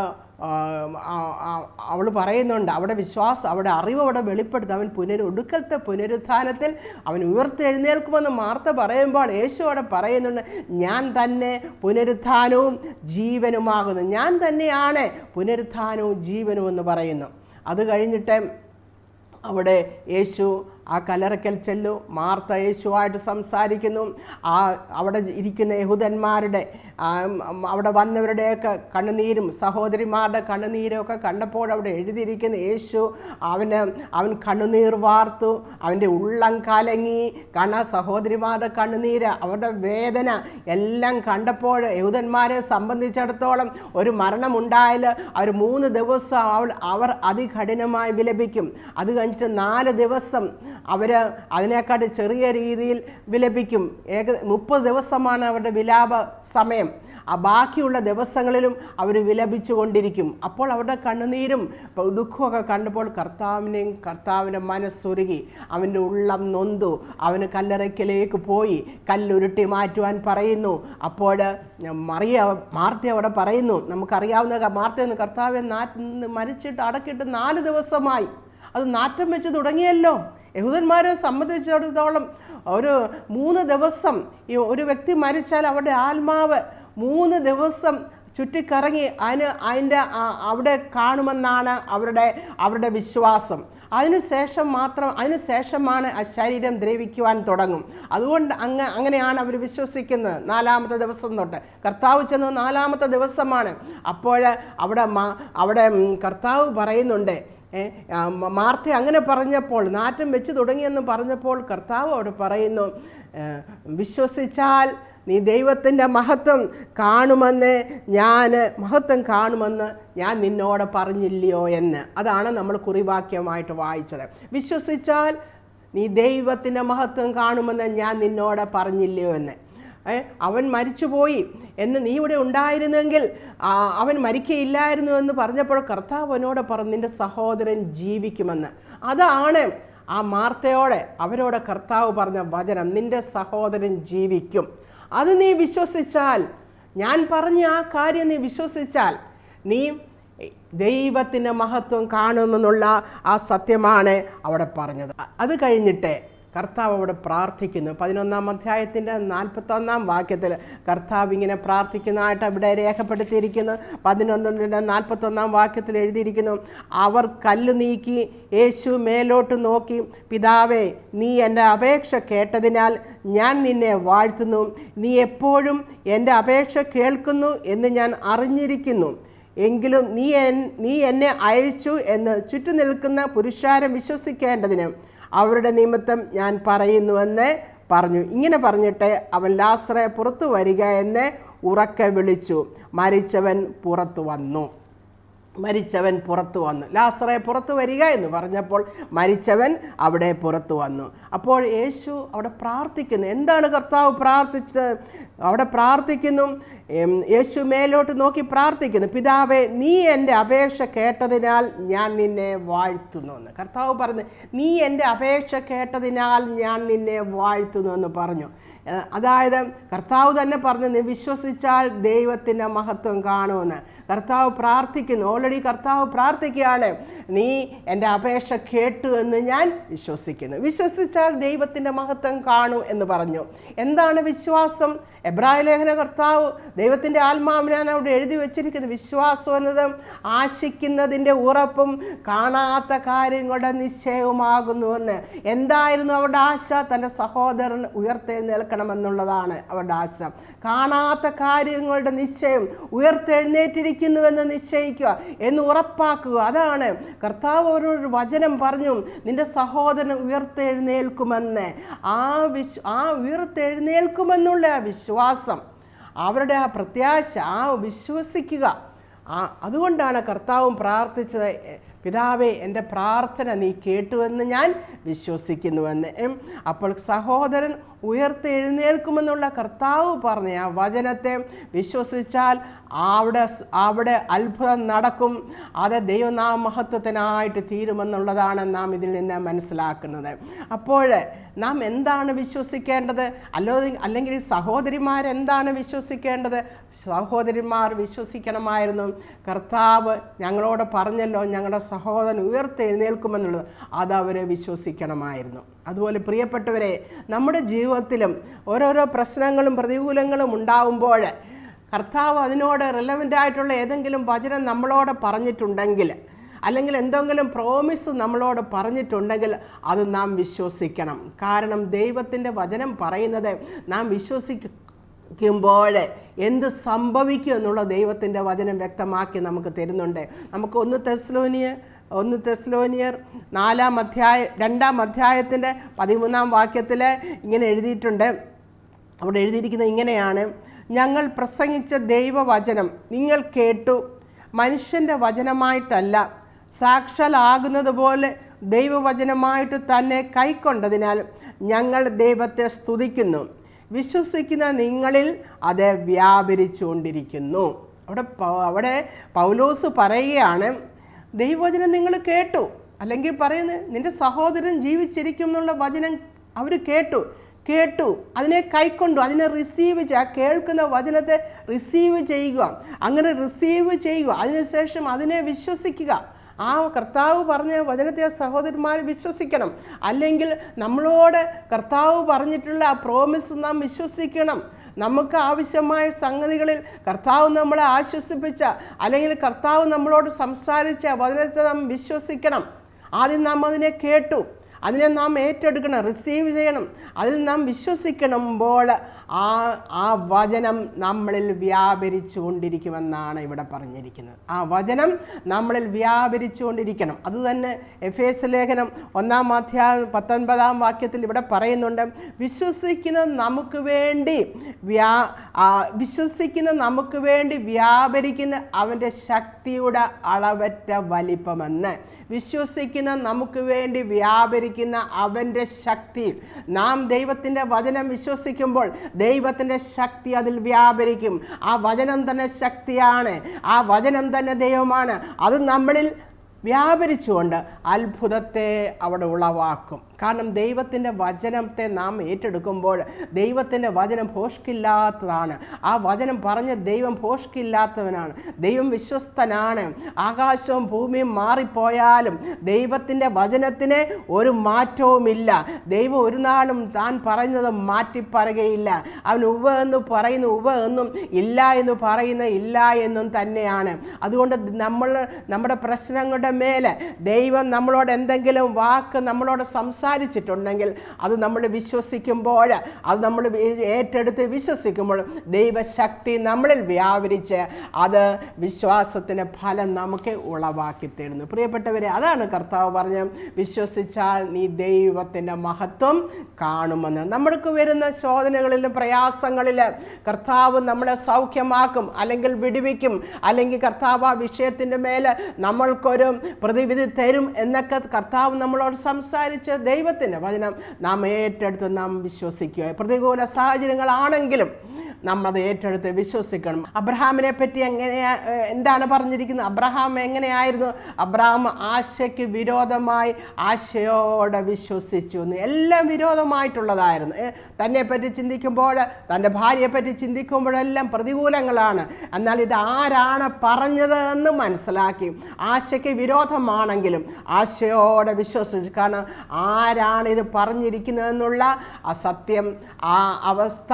Speaker 1: അവൾ പറയുന്നുണ്ട്, അവിടെ വിശ്വാസം, അവിടെ അറിവ് അവിടെ വെളിപ്പെടുത്തും. അവൻ ഒടുക്കലത്തെ പുനരുത്ഥാനത്തിൽ അവൻ ഉയർത്തെഴുന്നേൽക്കുമെന്ന് മാർത്ത പറയുമ്പോൾ യേശു അവിടെ പറയുന്നുണ്ട്, ഞാൻ തന്നെ പുനരുത്ഥാനവും ജീവനുമാകുന്നു. ഞാൻ തന്നെയാണ് പുനരുത്ഥാനവും ജീവനും എന്ന് പറയുന്നു. അത് കഴിഞ്ഞിട്ട് അവിടെ യേശു ആ കല്ലറയ്ക്കൽ ചെല്ലു. മാർത്ത യേശുവായിട്ട് സംസാരിക്കുന്നു. അവിടെ ഇരിക്കുന്ന യഹൂദന്മാരുടെ അവിടെ വന്നവരുടെയൊക്കെ കണ്ണുനീരും സഹോദരിമാരുടെ കണ്ണുനീരും ഒക്കെ കണ്ടപ്പോൾ അവിടെ എഴുതിയിരിക്കുന്ന യേശു അവൻ കണ്ണുനീർ വാർത്തു, അവൻ്റെ ഉള്ളം കലങ്ങി. കാരണം സഹോദരിമാരുടെ കണ്ണുനീര്, അവരുടെ വേദന എല്ലാം കണ്ടപ്പോൾ യഹൂദന്മാരെ സംബന്ധിച്ചിടത്തോളം ഒരു മരണമുണ്ടായാൽ അവർ 3 ദിവസം അവർ അതികഠിനമായി വിലപിക്കും. അത് കഴിഞ്ഞിട്ട് 4 ദിവസം അവർ അതിനേക്കാട്ട് ചെറിയ രീതിയിൽ വിലപിക്കും. 30 ദിവസമാണ് അവരുടെ വിലാപ സമയം. ആ ബാക്കിയുള്ള ദിവസങ്ങളിലും അവർ വിലപിച്ചു കൊണ്ടിരിക്കും. അപ്പോൾ അവരുടെ കണ്ണുനീരും ദുഃഖമൊക്കെ കണ്ടപ്പോൾ കർത്താവിൻ്റെ മനസ്സുരുകി, അവൻ്റെ ഉള്ളം നൊന്തു. അവന് കല്ലറയ്ക്കലേക്ക് പോയി കല്ലുരുട്ടി മാറ്റുവാൻ പറയുന്നു. അപ്പോൾ മാർത്ത അവിടെ പറയുന്നു, നമുക്കറിയാവുന്ന മാർത്തയെന്ന്, കർത്താവ് മരിച്ചിട്ട് അടക്കിയിട്ട് 4 ദിവസമായി. അത് നാറ്റം വെച്ച് തുടങ്ങിയല്ലോ. യഹൂദന്മാരെ സംബന്ധിച്ചിടത്തോളം ഒരു 3 ദിവസം ഒരു വ്യക്തി മരിച്ചാൽ അവരുടെ ആത്മാവ് 3 ദിവസം ചുറ്റിക്കറങ്ങി അവിടെ കാണുമെന്നാണ് അവരുടെ വിശ്വാസം. അതിനുശേഷമാണ് ആ ശരീരം ദ്രവിക്കുവാൻ തുടങ്ങും. അതുകൊണ്ട് അങ്ങനെയാണ് അവർ വിശ്വസിക്കുന്നത്. 4-ാമത്തെ ദിവസം തൊട്ട് കർത്താവ് ചെന്ന് 4-ാമത്തെ ദിവസമാണ്. അപ്പോൾ അവിടെ കർത്താവ് പറയുന്നുണ്ട്, മാർത്ത അങ്ങനെ പറഞ്ഞപ്പോൾ, നാറ്റം വെച്ച് തുടങ്ങിയെന്ന് പറഞ്ഞപ്പോൾ കർത്താവ് അവിടെ പറയുന്നു, വിശ്വസിച്ചാൽ നീ ദൈവത്തിൻ്റെ മഹത്വം കാണുമെന്ന് ഞാൻ നിന്നോട് പറഞ്ഞില്ലയോ എന്ന്. അതാണ് നമ്മൾ കുറിവാക്യമായിട്ട് വായിച്ചത്. വിശ്വസിച്ചാൽ നീ ദൈവത്തിൻ്റെ മഹത്വം കാണുമെന്ന് ഞാൻ നിന്നോട് പറഞ്ഞില്ലയോ എന്ന്. അവൻ മരിച്ചുപോയി എന്ന് നീ ഇവിടെ ഉണ്ടായിരുന്നെങ്കിൽ അവൻ മരിക്കയില്ലായിരുന്നു എന്ന് പറഞ്ഞപ്പോൾ കർത്താവ് അവനോട് പറഞ്ഞു, നിൻ്റെ സഹോദരൻ ജീവിക്കുമെന്ന്. അതാണ് ആ മാർത്തയോടെ അവരോട് കർത്താവ് പറഞ്ഞ വചനം, നിൻ്റെ സഹോദരൻ ജീവിക്കും. അത് നീ വിശ്വസിച്ചാൽ, ഞാൻ പറഞ്ഞ ആ കാര്യം നീ വിശ്വസിച്ചാൽ നീ ദൈവത്തിൻ്റെ മഹത്വം കാണുമെന്നുള്ള ആ സത്യമാണ് അവിടെ പറഞ്ഞത്. അത് കഴിഞ്ഞിട്ട് കർത്താവ് അവിടെ പ്രാർത്ഥിക്കുന്നു. 11-ാം അധ്യായത്തിൻ്റെ 41-ാം വാക്യത്തിൽ കർത്താവ് ഇങ്ങനെ പ്രാർത്ഥിക്കുന്നതായിട്ട് അവിടെ രേഖപ്പെടുത്തിയിരിക്കുന്നു. 11-ന്റെ 41-ാം വാക്യത്തിൽ എഴുതിയിരിക്കുന്നു, അവർ കല്ല് നീക്കി യേശു മേലോട്ട് നോക്കി, പിതാവേ, നീ എൻ്റെ അപേക്ഷ കേട്ടതിനാൽ ഞാൻ നിന്നെ വാഴ്ത്തുന്നു. നീ എപ്പോഴും എൻ്റെ അപേക്ഷ കേൾക്കുന്നു എന്ന് ഞാൻ അറിഞ്ഞിരിക്കുന്നു. എങ്കിലും നീ എന്നെ അയച്ചു എന്ന് ചുറ്റും നിൽക്കുന്ന പുരുഷാരം വിശ്വസിക്കേണ്ടതിന് അവരുടെ നിമിത്തം ഞാൻ പറയുന്നുവെന്ന് പറഞ്ഞു. ഇങ്ങനെ പറഞ്ഞിട്ട് അവൻ ലാസറെ പുറത്തു വരിക എന്ന് ഉറക്കെ വിളിച്ചു. മരിച്ചവൻ പുറത്തു വന്നു. ലാസറെ പുറത്തു വരിക എന്ന് പറഞ്ഞപ്പോൾ മരിച്ചവൻ അവിടെ പുറത്തു വന്നു. അപ്പോൾ യേശു അവിടെ പ്രാർത്ഥിക്കുന്നു. എന്താണ് കർത്താവ് പ്രാർത്ഥിച്ചത്? അവിടെ പ്രാർത്ഥിക്കുന്നു, യേശു മേലോട്ട് നോക്കി പ്രാർത്ഥിക്കുന്നു, പിതാവേ, നീ എൻ്റെ അപേക്ഷ കേട്ടതിനാൽ ഞാൻ നിന്നെ വാഴ്ത്തുന്നു എന്ന്. കർത്താവ് പറഞ്ഞു, നീ എൻ്റെ അപേക്ഷ കേട്ടതിനാൽ ഞാൻ നിന്നെ വാഴ്ത്തുന്നു എന്ന് പറഞ്ഞു. അതായത് കർത്താവ് തന്നെ പറഞ്ഞു, നീ വിശ്വസിച്ചാൽ ദൈവത്തിൻ്റെ മഹത്വം കാണുമെന്ന്. കർത്താവ് പ്രാർത്ഥിക്കുന്നു. ഓൾറെഡി കർത്താവ് പ്രാർത്ഥിക്കുകയാണ്, നീ എൻ്റെ അപേക്ഷ കേട്ടു എന്ന് ഞാൻ വിശ്വസിക്കുന്നു. വിശ്വസിച്ചാൽ ദൈവത്തിൻ്റെ മഹത്വം കാണും എന്ന് പറഞ്ഞു. എന്താണ് വിശ്വാസം? എബ്രായ ലേഖന കർത്താവ് ദൈവത്തിൻ്റെ ആത്മാവിനാണ് അവിടെ എഴുതി വച്ചിരിക്കുന്നത്. വിശ്വാസം എന്നത് ആശിക്കുന്നതിൻ്റെ ഉറപ്പും കാണാത്ത കാര്യങ്ങളുടെ നിശ്ചയവുമാകുന്നുവെന്ന്. എന്തായിരുന്നു അവരുടെ ആശ? തൻ്റെ സഹോദരൻ ഉയർത്തെഴുന്നേൽക്കണമെന്നുള്ളതാണ് അവരുടെ ആശ. കാണാത്ത കാര്യങ്ങളുടെ നിശ്ചയം, ഉയർത്തെഴുന്നേറ്റിരിക്കുന്നുവെന്ന് നിശ്ചയിക്കുക, എന്ന് ഉറപ്പാക്കുക. അതാണ് കർത്താവ് ഒരു വചനം പറഞ്ഞു, നിന്റെ സഹോദരൻ ഉയർത്തെഴുന്നേൽക്കുമെന്ന്. ആ ഉയർത്തെഴുന്നേൽക്കുമെന്നുള്ള വിശ്വാസം, അവരുടെ ആ പ്രത്യാശ, ആ വിശ്വസിക്കുക, അതുകൊണ്ടാണ് കർത്താവും പ്രാർത്ഥിച്ചത്, പിതാവേ, എൻ്റെ പ്രാർത്ഥന നീ കേട്ടുവെന്ന് ഞാൻ വിശ്വസിക്കുന്നുവെന്ന്. അപ്പോൾ സഹോദരൻ ഉയർത്തെഴുന്നേൽക്കുമെന്നുള്ള കർത്താവ് പറഞ്ഞ ആ വചനത്തെ വിശ്വസിച്ചാൽ അവിടെ അത്ഭുതം നടക്കും. അത് ദൈവനാമ മഹത്വത്തിനായിട്ട് തീരുമെന്നുള്ളതാണ് നാം ഇതിൽ നിന്ന് മനസ്സിലാക്കുന്നത്. അപ്പോൾ നാം എന്താണ് വിശ്വസിക്കേണ്ടത്? അല്ലെങ്കിൽ സഹോദരിമാരെന്താണ് വിശ്വസിക്കേണ്ടത്? സഹോദരിമാർ വിശ്വസിക്കണമായിരുന്നു, കർത്താവ് ഞങ്ങളോട് പറഞ്ഞല്ലോ ഞങ്ങളുടെ സഹോദരൻ ഉയർത്തെഴുന്നേൽക്കുമെന്നുള്ളത്, അതവർ വിശ്വസിക്കണമായിരുന്നു. അതുപോലെ പ്രിയപ്പെട്ടവരെ, നമ്മുടെ ജീവിതത്തിലും ഓരോരോ പ്രശ്നങ്ങളും പ്രതികൂലങ്ങളും ഉണ്ടാവുമ്പോൾ കർത്താവ് അതിനോട് റിലവൻ്റ് ആയിട്ടുള്ള ഏതെങ്കിലും വചനം നമ്മളോട് പറഞ്ഞിട്ടുണ്ടെങ്കിൽ, അല്ലെങ്കിൽ എന്തെങ്കിലും പ്രോമിസ് നമ്മളോട് പറഞ്ഞിട്ടുണ്ടെങ്കിൽ അത് നാം വിശ്വസിക്കണം. കാരണം ദൈവത്തിൻ്റെ വചനം പറയുന്നത് നാം വിശ്വസിക്കുമ്പോൾ എന്ത് സംഭവിക്കും എന്നുള്ള ദൈവത്തിൻ്റെ വചനം വ്യക്തമാക്കി നമുക്ക് തരുന്നുണ്ട്. നമുക്ക് 1 തെസ്സലോനിയർ 2-ാം അധ്യായത്തിൻ്റെ 13-ാം വാക്യത്തിൽ ഇങ്ങനെ എഴുതിയിട്ടുണ്ട്. അവിടെ എഴുതിയിരിക്കുന്നത് ഇങ്ങനെയാണ്, ഞങ്ങൾ പ്രസംഗിച്ച ദൈവവചനം നിങ്ങൾ കേട്ടു, മനുഷ്യൻ്റെ വചനമായിട്ടല്ല, സാക്ഷാലാകുന്നത് പോലെ ദൈവവചനമായിട്ട് തന്നെ കൈക്കൊണ്ടതിനാൽ ഞങ്ങൾ ദൈവത്തെ സ്തുതിക്കുന്നു. വിശ്വസിക്കുന്ന നിങ്ങളിൽ അത് വ്യാപരിച്ചുകൊണ്ടിരിക്കുന്നു. അവിടെ പൗലോസ് പറയുകയാണ്, ദൈവവചനം നിങ്ങൾ കേട്ടു, അല്ലെങ്കിൽ പറയുന്നത് നിൻ്റെ സഹോദരൻ ജീവിച്ചിരിക്കും എന്നുള്ള വചനം അവർ കേട്ടു, അതിനെ കൈക്കൊണ്ടു, അതിനെ റിസീവ് ചെയ്യുക, കേൾക്കുന്ന വചനത്തെ റിസീവ് ചെയ്യുക. അങ്ങനെ റിസീവ് ചെയ്യുക, അതിനുശേഷം അതിനെ വിശ്വസിക്കുക. ആ കർത്താവ് പറഞ്ഞ വചനത്തെ സഹോദരന്മാർ വിശ്വസിക്കണം. അല്ലെങ്കിൽ നമ്മളോട് കർത്താവ് പറഞ്ഞിട്ടുള്ള ആ പ്രോമിസ് നാം വിശ്വസിക്കണം. നമുക്ക് ആവശ്യമായ സംഗതികളിൽ കർത്താവ് നമ്മളെ ആശ്വസിപ്പിച്ച, അല്ലെങ്കിൽ കർത്താവ് നമ്മളോട് സംസാരിച്ച വചനത്തെ നാം വിശ്വസിക്കണം. ആദ്യം നാം അതിനെ കേട്ടു, അതിനെ നാം ഏറ്റെടുക്കണം, റിസീവ് ചെയ്യണം, അതിൽ നാം വിശ്വസിക്കണമ്പോൾ ആ വചനം നമ്മളിൽ വ്യാപരിച്ചു കൊണ്ടിരിക്കുമെന്നാണ് ഇവിടെ പറഞ്ഞിരിക്കുന്നത്. ആ വചനം നമ്മളിൽ വ്യാപരിച്ചു കൊണ്ടിരിക്കണം. അതുതന്നെ എഫേസ്യ ലേഖനം 1-ാം അധ്യായം 19-ാം വാക്യത്തിൽ ഇവിടെ പറയുന്നുണ്ട്, വിശ്വസിക്കുന്ന നമുക്ക് വേണ്ടി വ്യാപരിക്കുന്ന അവൻ്റെ ശക്തിയുടെ അളവറ്റ വലിപ്പമെന്ന്. വിശ്വസിക്കുന്ന നമുക്ക് വേണ്ടി വ്യാപരിക്കുന്ന അവൻ്റെ ശക്തിയിൽ നാം ദൈവത്തിൻ്റെ വചനം വിശ്വസിക്കുമ്പോൾ ദൈവത്തിൻ്റെ ശക്തി അതിൽ വ്യാപരിക്കും. ആ വചനം തന്നെ ശക്തിയാണ്, ആ വചനം തന്നെ ദൈവമാണ്. അത് നമ്മളിൽ വ്യാപരിച്ചുകൊണ്ട് അത്ഭുതത്തെ അവിടെ ഉളവാക്കും. കാരണം ദൈവത്തിൻ്റെ വചനത്തെ നാം ഏറ്റെടുക്കുമ്പോൾ ദൈവത്തിൻ്റെ വചനം ഭോഷ്കില്ലാത്തതാണ്. ആ വചനം പറഞ്ഞ ദൈവം ഭോഷ്കില്ലാത്തവനാണ്. ദൈവം വിശ്വസ്തനാണ്. ആകാശവും ഭൂമിയും മാറിപ്പോയാലും ദൈവത്തിൻ്റെ വചനത്തിന് ഒരു മാറ്റവുമില്ല. ദൈവം ഒരു നാളും താൻ പറയുന്നത് മാറ്റിപ്പറയുകയില്ല. അവൻ ഉവ്വ് എന്ന് പറയുന്നു ഉവ്വ് എന്നും, ഇല്ല എന്ന് പറയുന്ന ഇല്ല എന്നും തന്നെയാണ്. അതുകൊണ്ട് നമ്മുടെ പ്രശ്നങ്ങളുടെ മേലെ ദൈവം നമ്മളോട് എന്തെങ്കിലും വാക്ക് നമ്മളോട് സംസാരിച്ചിട്ടുണ്ടെങ്കിൽ അത് നമ്മൾ വിശ്വസിക്കുമ്പോൾ, അത് നമ്മൾ ഏറ്റെടുത്ത് വിശ്വസിക്കുമ്പോൾ ദൈവശക്തി നമ്മളിൽ വ്യാപരിച്ച് അത് വിശ്വാസത്തിൻ്റെ ഫലം നമുക്ക് ഉളവാക്കി തരുന്നു. പ്രിയപ്പെട്ടവരെ, അതാണ് കർത്താവ് പറഞ്ഞ, വിശ്വസിച്ചാൽ നീ ദൈവത്തിൻ്റെ മഹത്വം കാണുമെന്ന്. നമ്മൾക്ക് വരുന്ന ശോധനകളിലും പ്രയാസങ്ങളിലും കർത്താവ് നമ്മളെ സൗഖ്യമാക്കും, അല്ലെങ്കിൽ വിടുവിക്കും, അല്ലെങ്കിൽ കർത്താവ് ആ വിഷയത്തിൻ്റെ മേലെ നമ്മൾക്കൊരു പ്രതിവിധി തരും എന്നൊക്കെ കർത്താവ് നമ്മളോട് സംസാരിച്ച് ദൈവത്തിൻ്റെ വചനം നാം ഏറ്റെടുത്ത് നാം വിശ്വസിക്കുക. പ്രതികൂല സാഹചര്യങ്ങളാണെങ്കിലും നമ്മളത് ഏറ്റെടുത്ത് വിശ്വസിക്കണം. അബ്രഹാമിനെ പറ്റി എന്താണ് പറഞ്ഞിരിക്കുന്നത്? അബ്രഹാം എങ്ങനെയായിരുന്നു? അബ്രഹാം ആശയ്ക്ക് വിരോധമായി ആശയോടെ വിശ്വസിച്ചു എന്ന്. എല്ലാം വിരോധമായിട്ടുള്ളതായിരുന്നു. തന്നെ പറ്റി ചിന്തിക്കുമ്പോൾ, തൻ്റെ ഭാര്യയെ പറ്റി ചിന്തിക്കുമ്പോഴെല്ലാം പ്രതികൂലങ്ങളാണ്. എന്നാൽ ഇത് ആരാണ് പറഞ്ഞത് എന്ന് മനസ്സിലാക്കി ആശയ്ക്ക് വിരോധമാണെങ്കിലും ആശയോടെ വിശ്വസിച്ചു. കാരണം ആരാണ് ഇത് പറഞ്ഞിരിക്കുന്നതെന്നുള്ള ആ സത്യം, ആ അവസ്ഥ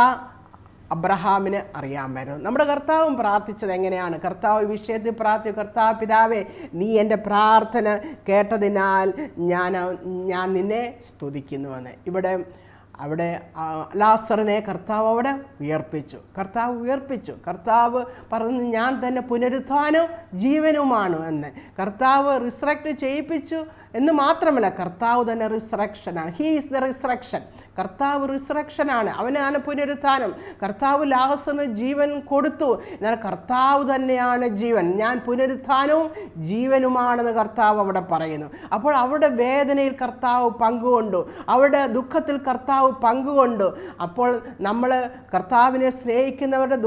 Speaker 1: അബ്രഹാമിന് അറിയാമായിരുന്നു. നമ്മുടെ കർത്താവും പ്രാർത്ഥിച്ചത് എങ്ങനെയാണ്? കർത്താവ് വിഷയത്തിൽ പ്രാർത്ഥിച്ചു, കർത്താവ് പിതാവേ, നീ എൻ്റെ പ്രാർത്ഥന കേട്ടതിനാൽ ഞാൻ നിന്നെ സ്തുതിക്കുന്നുവെന്ന്. അവിടെ ലാസറിനെ കർത്താവ് അവിടെ ഉയർപ്പിച്ചു. കർത്താവ് പറഞ്ഞു, ഞാൻ തന്നെ പുനരുത്ഥാനവും ജീവനുമാണ് എന്ന്. കർത്താവ് റിസറക്റ്റ് ചെയ്യിപ്പിച്ചു എന്ന് മാത്രമല്ല, കർത്താവ് തന്നെ റിസറക്ഷനാണ്. He is the resurrection. കർത്താവ് റിസറക്ഷനാണ്, അവനാണ് പുനരുത്ഥാനം. കർത്താവ് ലാസറിന് ജീവൻ കൊടുത്തു, എന്നാൽ കർത്താവ് തന്നെയാണ് ജീവൻ. ഞാൻ പുനരുത്ഥാനവും ജീവനുമാണെന്ന് കർത്താവ് അവിടെ പറയുന്നു. അപ്പോൾ അവരുടെ വേദനയിൽ കർത്താവ് പങ്കുകൊണ്ടു, അവരുടെ ദുഃഖത്തിൽ കർത്താവ് പങ്കുകൊണ്ടു. അപ്പോൾ നമ്മൾ കർത്താവിനെ സ്നേഹിക്കുന്നവരുടെ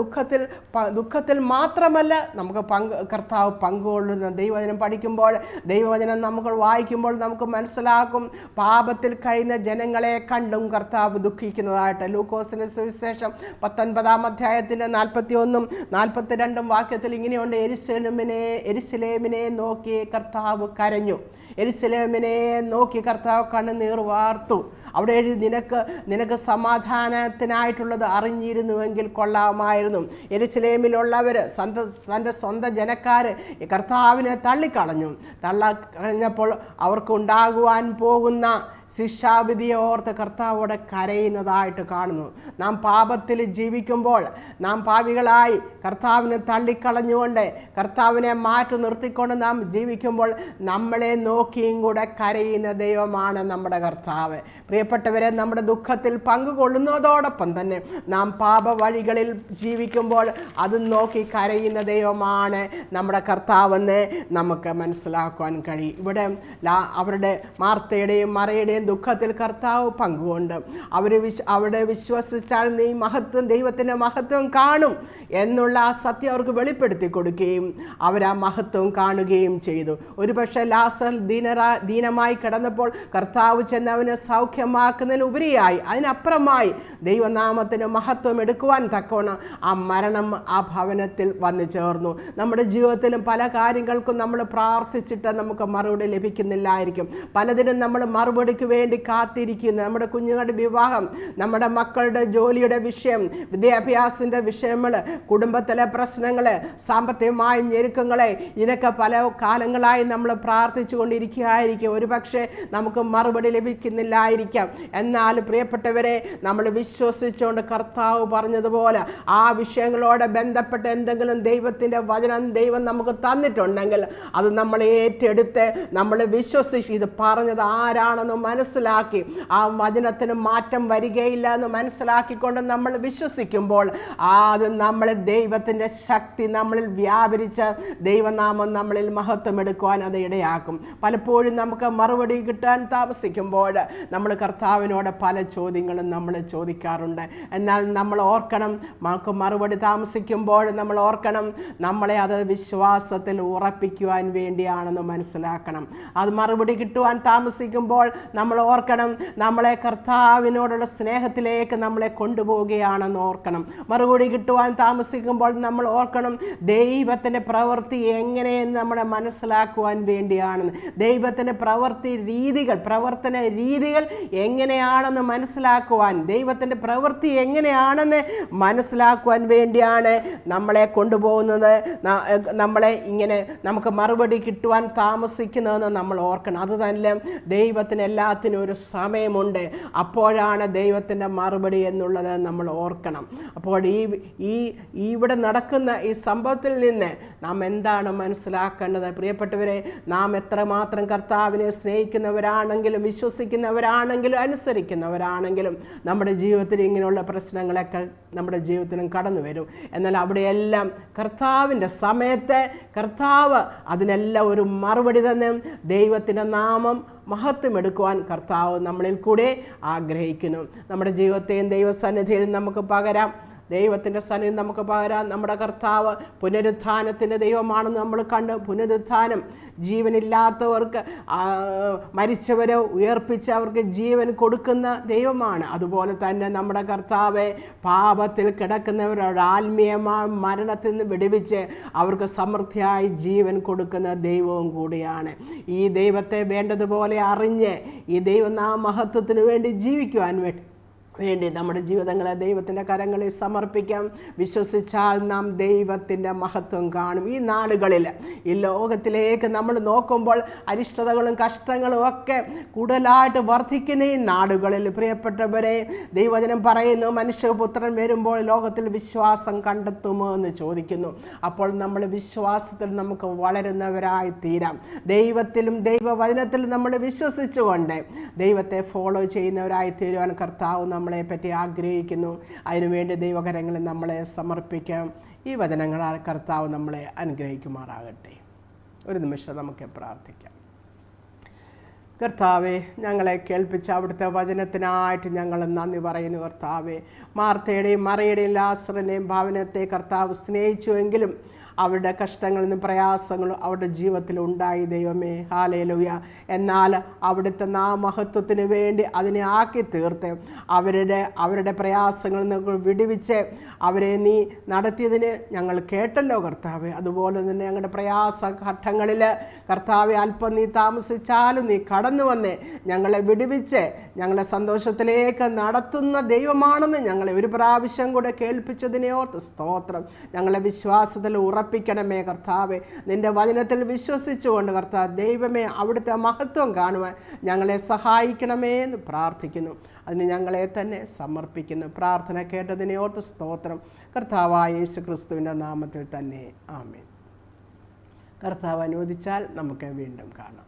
Speaker 1: ദുഃഖത്തിൽ മാത്രമല്ല നമുക്ക് കർത്താവ് പങ്കുകൊള്ളുന്ന. ദൈവവചനം പഠിക്കുമ്പോൾ, ദൈവവചനം നമുക്ക് വായിക്കുമ്പോൾ നമുക്ക് മനസ്സിലാക്കും, പാപത്തിൽ കഴിയുന്ന ജനങ്ങളെ കണ്ടും കർത്താവ് ദുഃഖിക്കുന്നതായിട്ട്. ലൂക്കോസിന്റെ സുവിശേഷം 19-ാം അധ്യായത്തിന്റെ 41-ഉം 42-ഉം വാക്യത്തിൽ ഇങ്ങനെയുണ്ട്, എരുശലേമിനെ നോക്കി കർത്താവ് കരഞ്ഞു. എരുശലേമിനെ നോക്കി കർത്താവ് കണ്ണുനീർ വാർത്തു. അവിടെ എഴുതി, നിനക്ക് സമാധാനത്തിനായിട്ടുള്ളത് അറിഞ്ഞിരുന്നുവെങ്കിൽ കൊള്ളാമായിരുന്നു. യെരൂശലേമിലുള്ളവർ തൻ്റെ സ്വന്തം ജനക്കാർ കർത്താവിനെ തള്ളിക്കളഞ്ഞപ്പോൾ അവർക്കുണ്ടാകുവാൻ പോകുന്ന ശിക്ഷാവിധിയെ ഓർത്ത് കർത്താവോടെ കരയുന്നതായിട്ട് കാണുന്നു. നാം പാപത്തിൽ ജീവിക്കുമ്പോൾ, നാം പാപികളായി കർത്താവിനെ തള്ളിക്കളഞ്ഞുകൊണ്ട് കർത്താവിനെ മാറ്റി നിർത്തിക്കൊണ്ട് നാം ജീവിക്കുമ്പോൾ നമ്മളെ നോക്കിയും കൂടെ കരയുന്ന ദൈവമാണ് നമ്മുടെ കർത്താവ്. പ്രിയപ്പെട്ടവരെ, നമ്മുടെ ദുഃഖത്തിൽ പങ്കുകൊള്ളുന്നതോടൊപ്പം തന്നെ നാം പാപ വഴികളിൽ ജീവിക്കുമ്പോൾ അത് നോക്കി കരയുന്ന ദൈവമാണ് നമ്മുടെ കർത്താവെന്ന് നമുക്ക് മനസ്സിലാക്കുവാൻ കഴിയും. ഇവിടെ അവരുടെ മാർത്തയുടെയും മറിയുടെയും ദുഃഖത്തിൽ കർത്താവ് പങ്കുകൊണ്ട് അവിടെ വിശ്വസിച്ചാൽ നീ ദൈവത്തിൻ്റെ മഹത്വം കാണും എന്നുള്ള ആ സത്യം അവർക്ക് വെളിപ്പെടുത്തി കൊടുക്കുകയും അവരാ മഹത്വം കാണുകയും ചെയ്തു. ഒരുപക്ഷെ ലാസർ ദീനമായി കിടന്നപ്പോൾ കർത്താവ് ചെന്ന് അവനെ സൗഖ്യമാക്കുന്നതിനുപരിയായി, അതിനപ്പുറമായി ദൈവനാമത്തിന് മഹത്വം എടുക്കുവാൻ തക്കവണ്ണം ആ മരണം ആ ഭവനത്തിൽ വന്നു ചേർന്നു. നമ്മുടെ ജീവിതത്തിലും പല കാര്യങ്ങൾക്കും നമ്മൾ പ്രാർത്ഥിച്ചിട്ട് നമുക്ക് മറുപടി ലഭിക്കുന്നില്ലായിരിക്കും. പലതിനും നമ്മൾ മറുപടിക്ക് വേണ്ടി കാത്തിരിക്കുന്നു. നമ്മുടെ കുഞ്ഞുങ്ങളുടെ വിവാഹം, നമ്മുടെ മക്കളുടെ ജോലിയുടെ വിഷയം, വിദ്യാഭ്യാസത്തിൻ്റെ വിഷയങ്ങൾ, കുടുംബത്തിലെ പ്രശ്നങ്ങൾ, സാമ്പത്തികമായ ഞെരുക്കങ്ങളെ, ഇതിനൊക്കെ പല കാലങ്ങളായി നമ്മൾ പ്രാർത്ഥിച്ചു കൊണ്ടിരിക്കുകയായിരിക്കും. ഒരു പക്ഷേ നമുക്ക് മറുപടി ലഭിക്കുന്നില്ലായിരിക്കാം. എന്നാൽ പ്രിയപ്പെട്ടവരെ, നമ്മൾ വിശ്വസിച്ചുകൊണ്ട് കർത്താവ് പറഞ്ഞതുപോലെ ആ വിഷയങ്ങളോട് ബന്ധപ്പെട്ട് എന്തെങ്കിലും ദൈവത്തിൻ്റെ വചനം ദൈവം നമുക്ക് തന്നിട്ടുണ്ടെങ്കിൽ അത് നമ്മൾ ഏറ്റെടുത്ത് നമ്മൾ വിശ്വസിച്ച് ഇത് പറഞ്ഞത് ആരാണെന്ന് മനസ്സിലാക്കി ആ വചനത്തിന് മാറ്റം വരികയില്ല എന്ന് മനസ്സിലാക്കിക്കൊണ്ട് നമ്മൾ വിശ്വസിക്കുമ്പോൾ അത് നമ്മൾ ദൈവത്തിൻ്റെ ശക്തി നമ്മളിൽ വ്യാപരിച്ച് ദൈവനാമം നമ്മളിൽ മഹത്വം എടുക്കുവാൻ അത് ഇടയാക്കും. പലപ്പോഴും നമുക്ക് മറുപടി കിട്ടാൻ താമസിക്കുമ്പോൾ നമ്മൾ കർത്താവിനോട് പല ചോദ്യങ്ങളും നമ്മൾ ചോദിക്കാറുണ്ട്. എന്നാൽ നമ്മൾ ഓർക്കണം, നമുക്ക് മറുപടി താമസിക്കുമ്പോൾ നമ്മൾ ഓർക്കണം, നമ്മളെ അത് വിശ്വാസത്തിൽ ഉറപ്പിക്കുവാൻ വേണ്ടിയാണെന്ന് മനസ്സിലാക്കണം. അത് മറുപടി കിട്ടുവാൻ താമസിക്കുമ്പോൾ നമ്മൾ ഓർക്കണം, നമ്മളെ കർത്താവിനോടുള്ള സ്നേഹത്തിലേക്ക് നമ്മളെ കൊണ്ടുപോവുകയാണെന്ന് ഓർക്കണം. മറുപടി കിട്ടുവാൻ താമസിക്കുമ്പോൾ നമ്മൾ ഓർക്കണം, ദൈവത്തിൻ്റെ പ്രവൃത്തി എങ്ങനെയെന്ന് നമ്മളെ മനസ്സിലാക്കുവാൻ വേണ്ടിയാണെന്ന്. ദൈവത്തിൻ്റെ പ്രവർത്തന രീതികൾ എങ്ങനെയാണെന്ന് മനസ്സിലാക്കുവാൻ, ദൈവത്തിൻ്റെ പ്രവൃത്തി എങ്ങനെയാണെന്ന് മനസ്സിലാക്കുവാൻ വേണ്ടിയാണ് നമ്മളെ കൊണ്ടുപോകുന്നത്. നമ്മളെ ഇങ്ങനെ നമുക്ക് മറുപടി കിട്ടുവാൻ താമസിക്കുന്നതെന്ന് നമ്മൾ ഓർക്കണം. അത് തന്നെ ദൈവത്തിന് എല്ലാത്തിനും ഒരു സമയമുണ്ട്. അപ്പോഴാണ് ദൈവത്തിൻ്റെ മറുപടി എന്നുള്ളത് നമ്മൾ ഓർക്കണം. അപ്പോൾ ഇവിടെ നടക്കുന്ന ഈ സംഭവത്തിൽ നിന്ന് നാം എന്താണ് മനസ്സിലാക്കേണ്ടത്? പ്രിയപ്പെട്ടവരെ, നാം എത്രമാത്രം കർത്താവിനെ സ്നേഹിക്കുന്നവരാണെങ്കിലും വിശ്വസിക്കുന്നവരാണെങ്കിലും അനുസരിക്കുന്നവരാണെങ്കിലും നമ്മുടെ ജീവിതത്തിൽ ഇങ്ങനെയുള്ള പ്രശ്നങ്ങളൊക്കെ നമ്മുടെ ജീവിതത്തിലും കടന്നു വരും. എന്നാൽ അവിടെയെല്ലാം കർത്താവിൻ്റെ സമയത്ത് കർത്താവ് അതിനെല്ലാം ഒരു മറുപടി തന്നെ ദൈവത്തിൻ്റെ നാമം മഹത്വം എടുക്കുവാൻ കർത്താവ് നമ്മളിൽ കൂടെ ആഗ്രഹിക്കുന്നു. നമ്മുടെ ജീവിതത്തെയും ദൈവസന്നിധിയിൽ നമുക്ക് പകരാം. ദൈവത്തിൻ്റെ സന്നിധി നമുക്ക് പകരാം. നമ്മുടെ കർത്താവ് പുനരുത്ഥാനത്തിൻ്റെ ദൈവമാണെന്ന് നമ്മൾ കണ്ട്, പുനരുത്ഥാനം ജീവനില്ലാത്തവർക്ക്, മരിച്ചവരെ ഉയർപ്പിച്ച് അവർക്ക് ജീവൻ കൊടുക്കുന്ന ദൈവമാണ്. അതുപോലെ തന്നെ നമ്മുടെ കർത്താവ് പാപത്തിൽ കിടക്കുന്നവരോട് ആത്മീയമായ മരണത്തിൽ നിന്ന് വിടുവിച്ച് അവർക്ക് സമൃദ്ധിയായി ജീവൻ കൊടുക്കുന്ന ദൈവവും കൂടിയാണ്. ഈ ദൈവത്തെ വേണ്ടതുപോലെ അറിഞ്ഞ് ഈ ദൈവനാമഹത്വത്തിന് വേണ്ടി ജീവിക്കുവാൻ വേണ്ടി നമ്മുടെ ജീവിതങ്ങളെ ദൈവത്തിൻ്റെ കരങ്ങളിൽ സമർപ്പിക്കാം. വിശ്വസിച്ചാൽ നാം ദൈവത്തിൻ്റെ മഹത്വം കാണും. ഈ നാളുകളിൽ ഈ ലോകത്തിലേക്ക് നമ്മൾ നോക്കുമ്പോൾ അരിഷ്ടതകളും കഷ്ടങ്ങളും ഒക്കെ കൂടുതലായിട്ട് വർദ്ധിക്കുന്ന ഈ നാടുകളിൽ പ്രിയപ്പെട്ടവരെ, ദൈവവചനം പറയുന്നു, മനുഷ്യപുത്രൻ വരുമ്പോൾ ലോകത്തിൽ വിശ്വാസം കണ്ടെത്തുമോ എന്ന് ചോദിക്കുന്നു. അപ്പോൾ നമ്മൾ വിശ്വാസത്തിൽ നമുക്ക് വളരുന്നവരായി തീരാം. ദൈവത്തിലും ദൈവവചനത്തിലും നമ്മൾ വിശ്വസിച്ചുകൊണ്ട് ദൈവത്തെ ഫോളോ ചെയ്യുന്നവരായി തീരുവാൻ കർത്താവ് നമ്മളെ പറ്റി ആഗ്രഹിക്കുന്നു. അതിനുവേണ്ടി ദൈവകരങ്ങളിൽ നമ്മളെ സമർപ്പിക്കാം. ഈ വചനങ്ങളാൽ കർത്താവ് നമ്മളെ അനുഗ്രഹിക്കുമാറാകട്ടെ. ഒരു നിമിഷം നമുക്ക് പ്രാർത്ഥിക്കാം. കർത്താവെ, ഞങ്ങളെ കേൾപ്പിച്ച അവിടുത്തെ വചനത്തിനായിട്ട് ഞങ്ങൾ നന്ദി പറയുന്നു. കർത്താവെ, മാർത്തയുടെയും മറിയുടെയും ലാസറിൻ്റെയും ഭവനത്തെ കർത്താവ് സ്നേഹിച്ചുവെങ്കിലും അവരുടെ കഷ്ടങ്ങളിൽ നിന്നും പ്രയാസങ്ങളും അവരുടെ ജീവിതത്തിൽ ഉണ്ടായി. ദൈവമേ, ഹല്ലേലൂയ. എന്നാൽ അവിടുത്തെ നാമഹത്വത്തിന് വേണ്ടി അതിനെ ആക്കി തീർത്ത് അവരുടെ പ്രയാസങ്ങളിൽ നിന്ന് വിടുവിച്ച് അവരെ നീ നടത്തിയതിന് ഞങ്ങൾ കേട്ടല്ലോ കർത്താവെ. അതുപോലെ തന്നെ ഞങ്ങളുടെ പ്രയാസ ഘട്ടങ്ങളിൽ കർത്താവെ, അല്പം നീ താമസിച്ചാലും നീ കടന്നു വന്ന് ഞങ്ങളെ വിടുവിച്ച് ഞങ്ങളെ സന്തോഷത്തിലേക്ക് നടത്തുന്ന ദൈവമാണെന്ന് ഞങ്ങളെ ഒരു പ്രാവശ്യം കൂടെ കേൾപ്പിച്ചതിനെ ഓർത്ത് സ്തോത്രം. ഞങ്ങളെ വിശ്വാസത്തിൽ ഉറപ്പിക്കണമേ കർത്താവെ. നിൻ്റെ വചനത്തിൽ വിശ്വസിച്ചുകൊണ്ട് കർത്താവ് ദൈവമേ, അവിടുത്തെ മഹത്വം കാണുവാൻ ഞങ്ങളെ സഹായിക്കണമേ എന്ന് പ്രാർത്ഥിക്കുന്നു. അതിന് ഞങ്ങളെ തന്നെ സമർപ്പിക്കുന്നു. പ്രാർത്ഥന കേട്ടതിനെ ഓർത്ത് സ്തോത്രം. കർത്താവായ യേശു ക്രിസ്തുവിൻ്റെ നാമത്തിൽ തന്നെ ആമേൻ. കർത്താവ് അനുവദിച്ചാൽ നമുക്ക് വീണ്ടും കാണാം.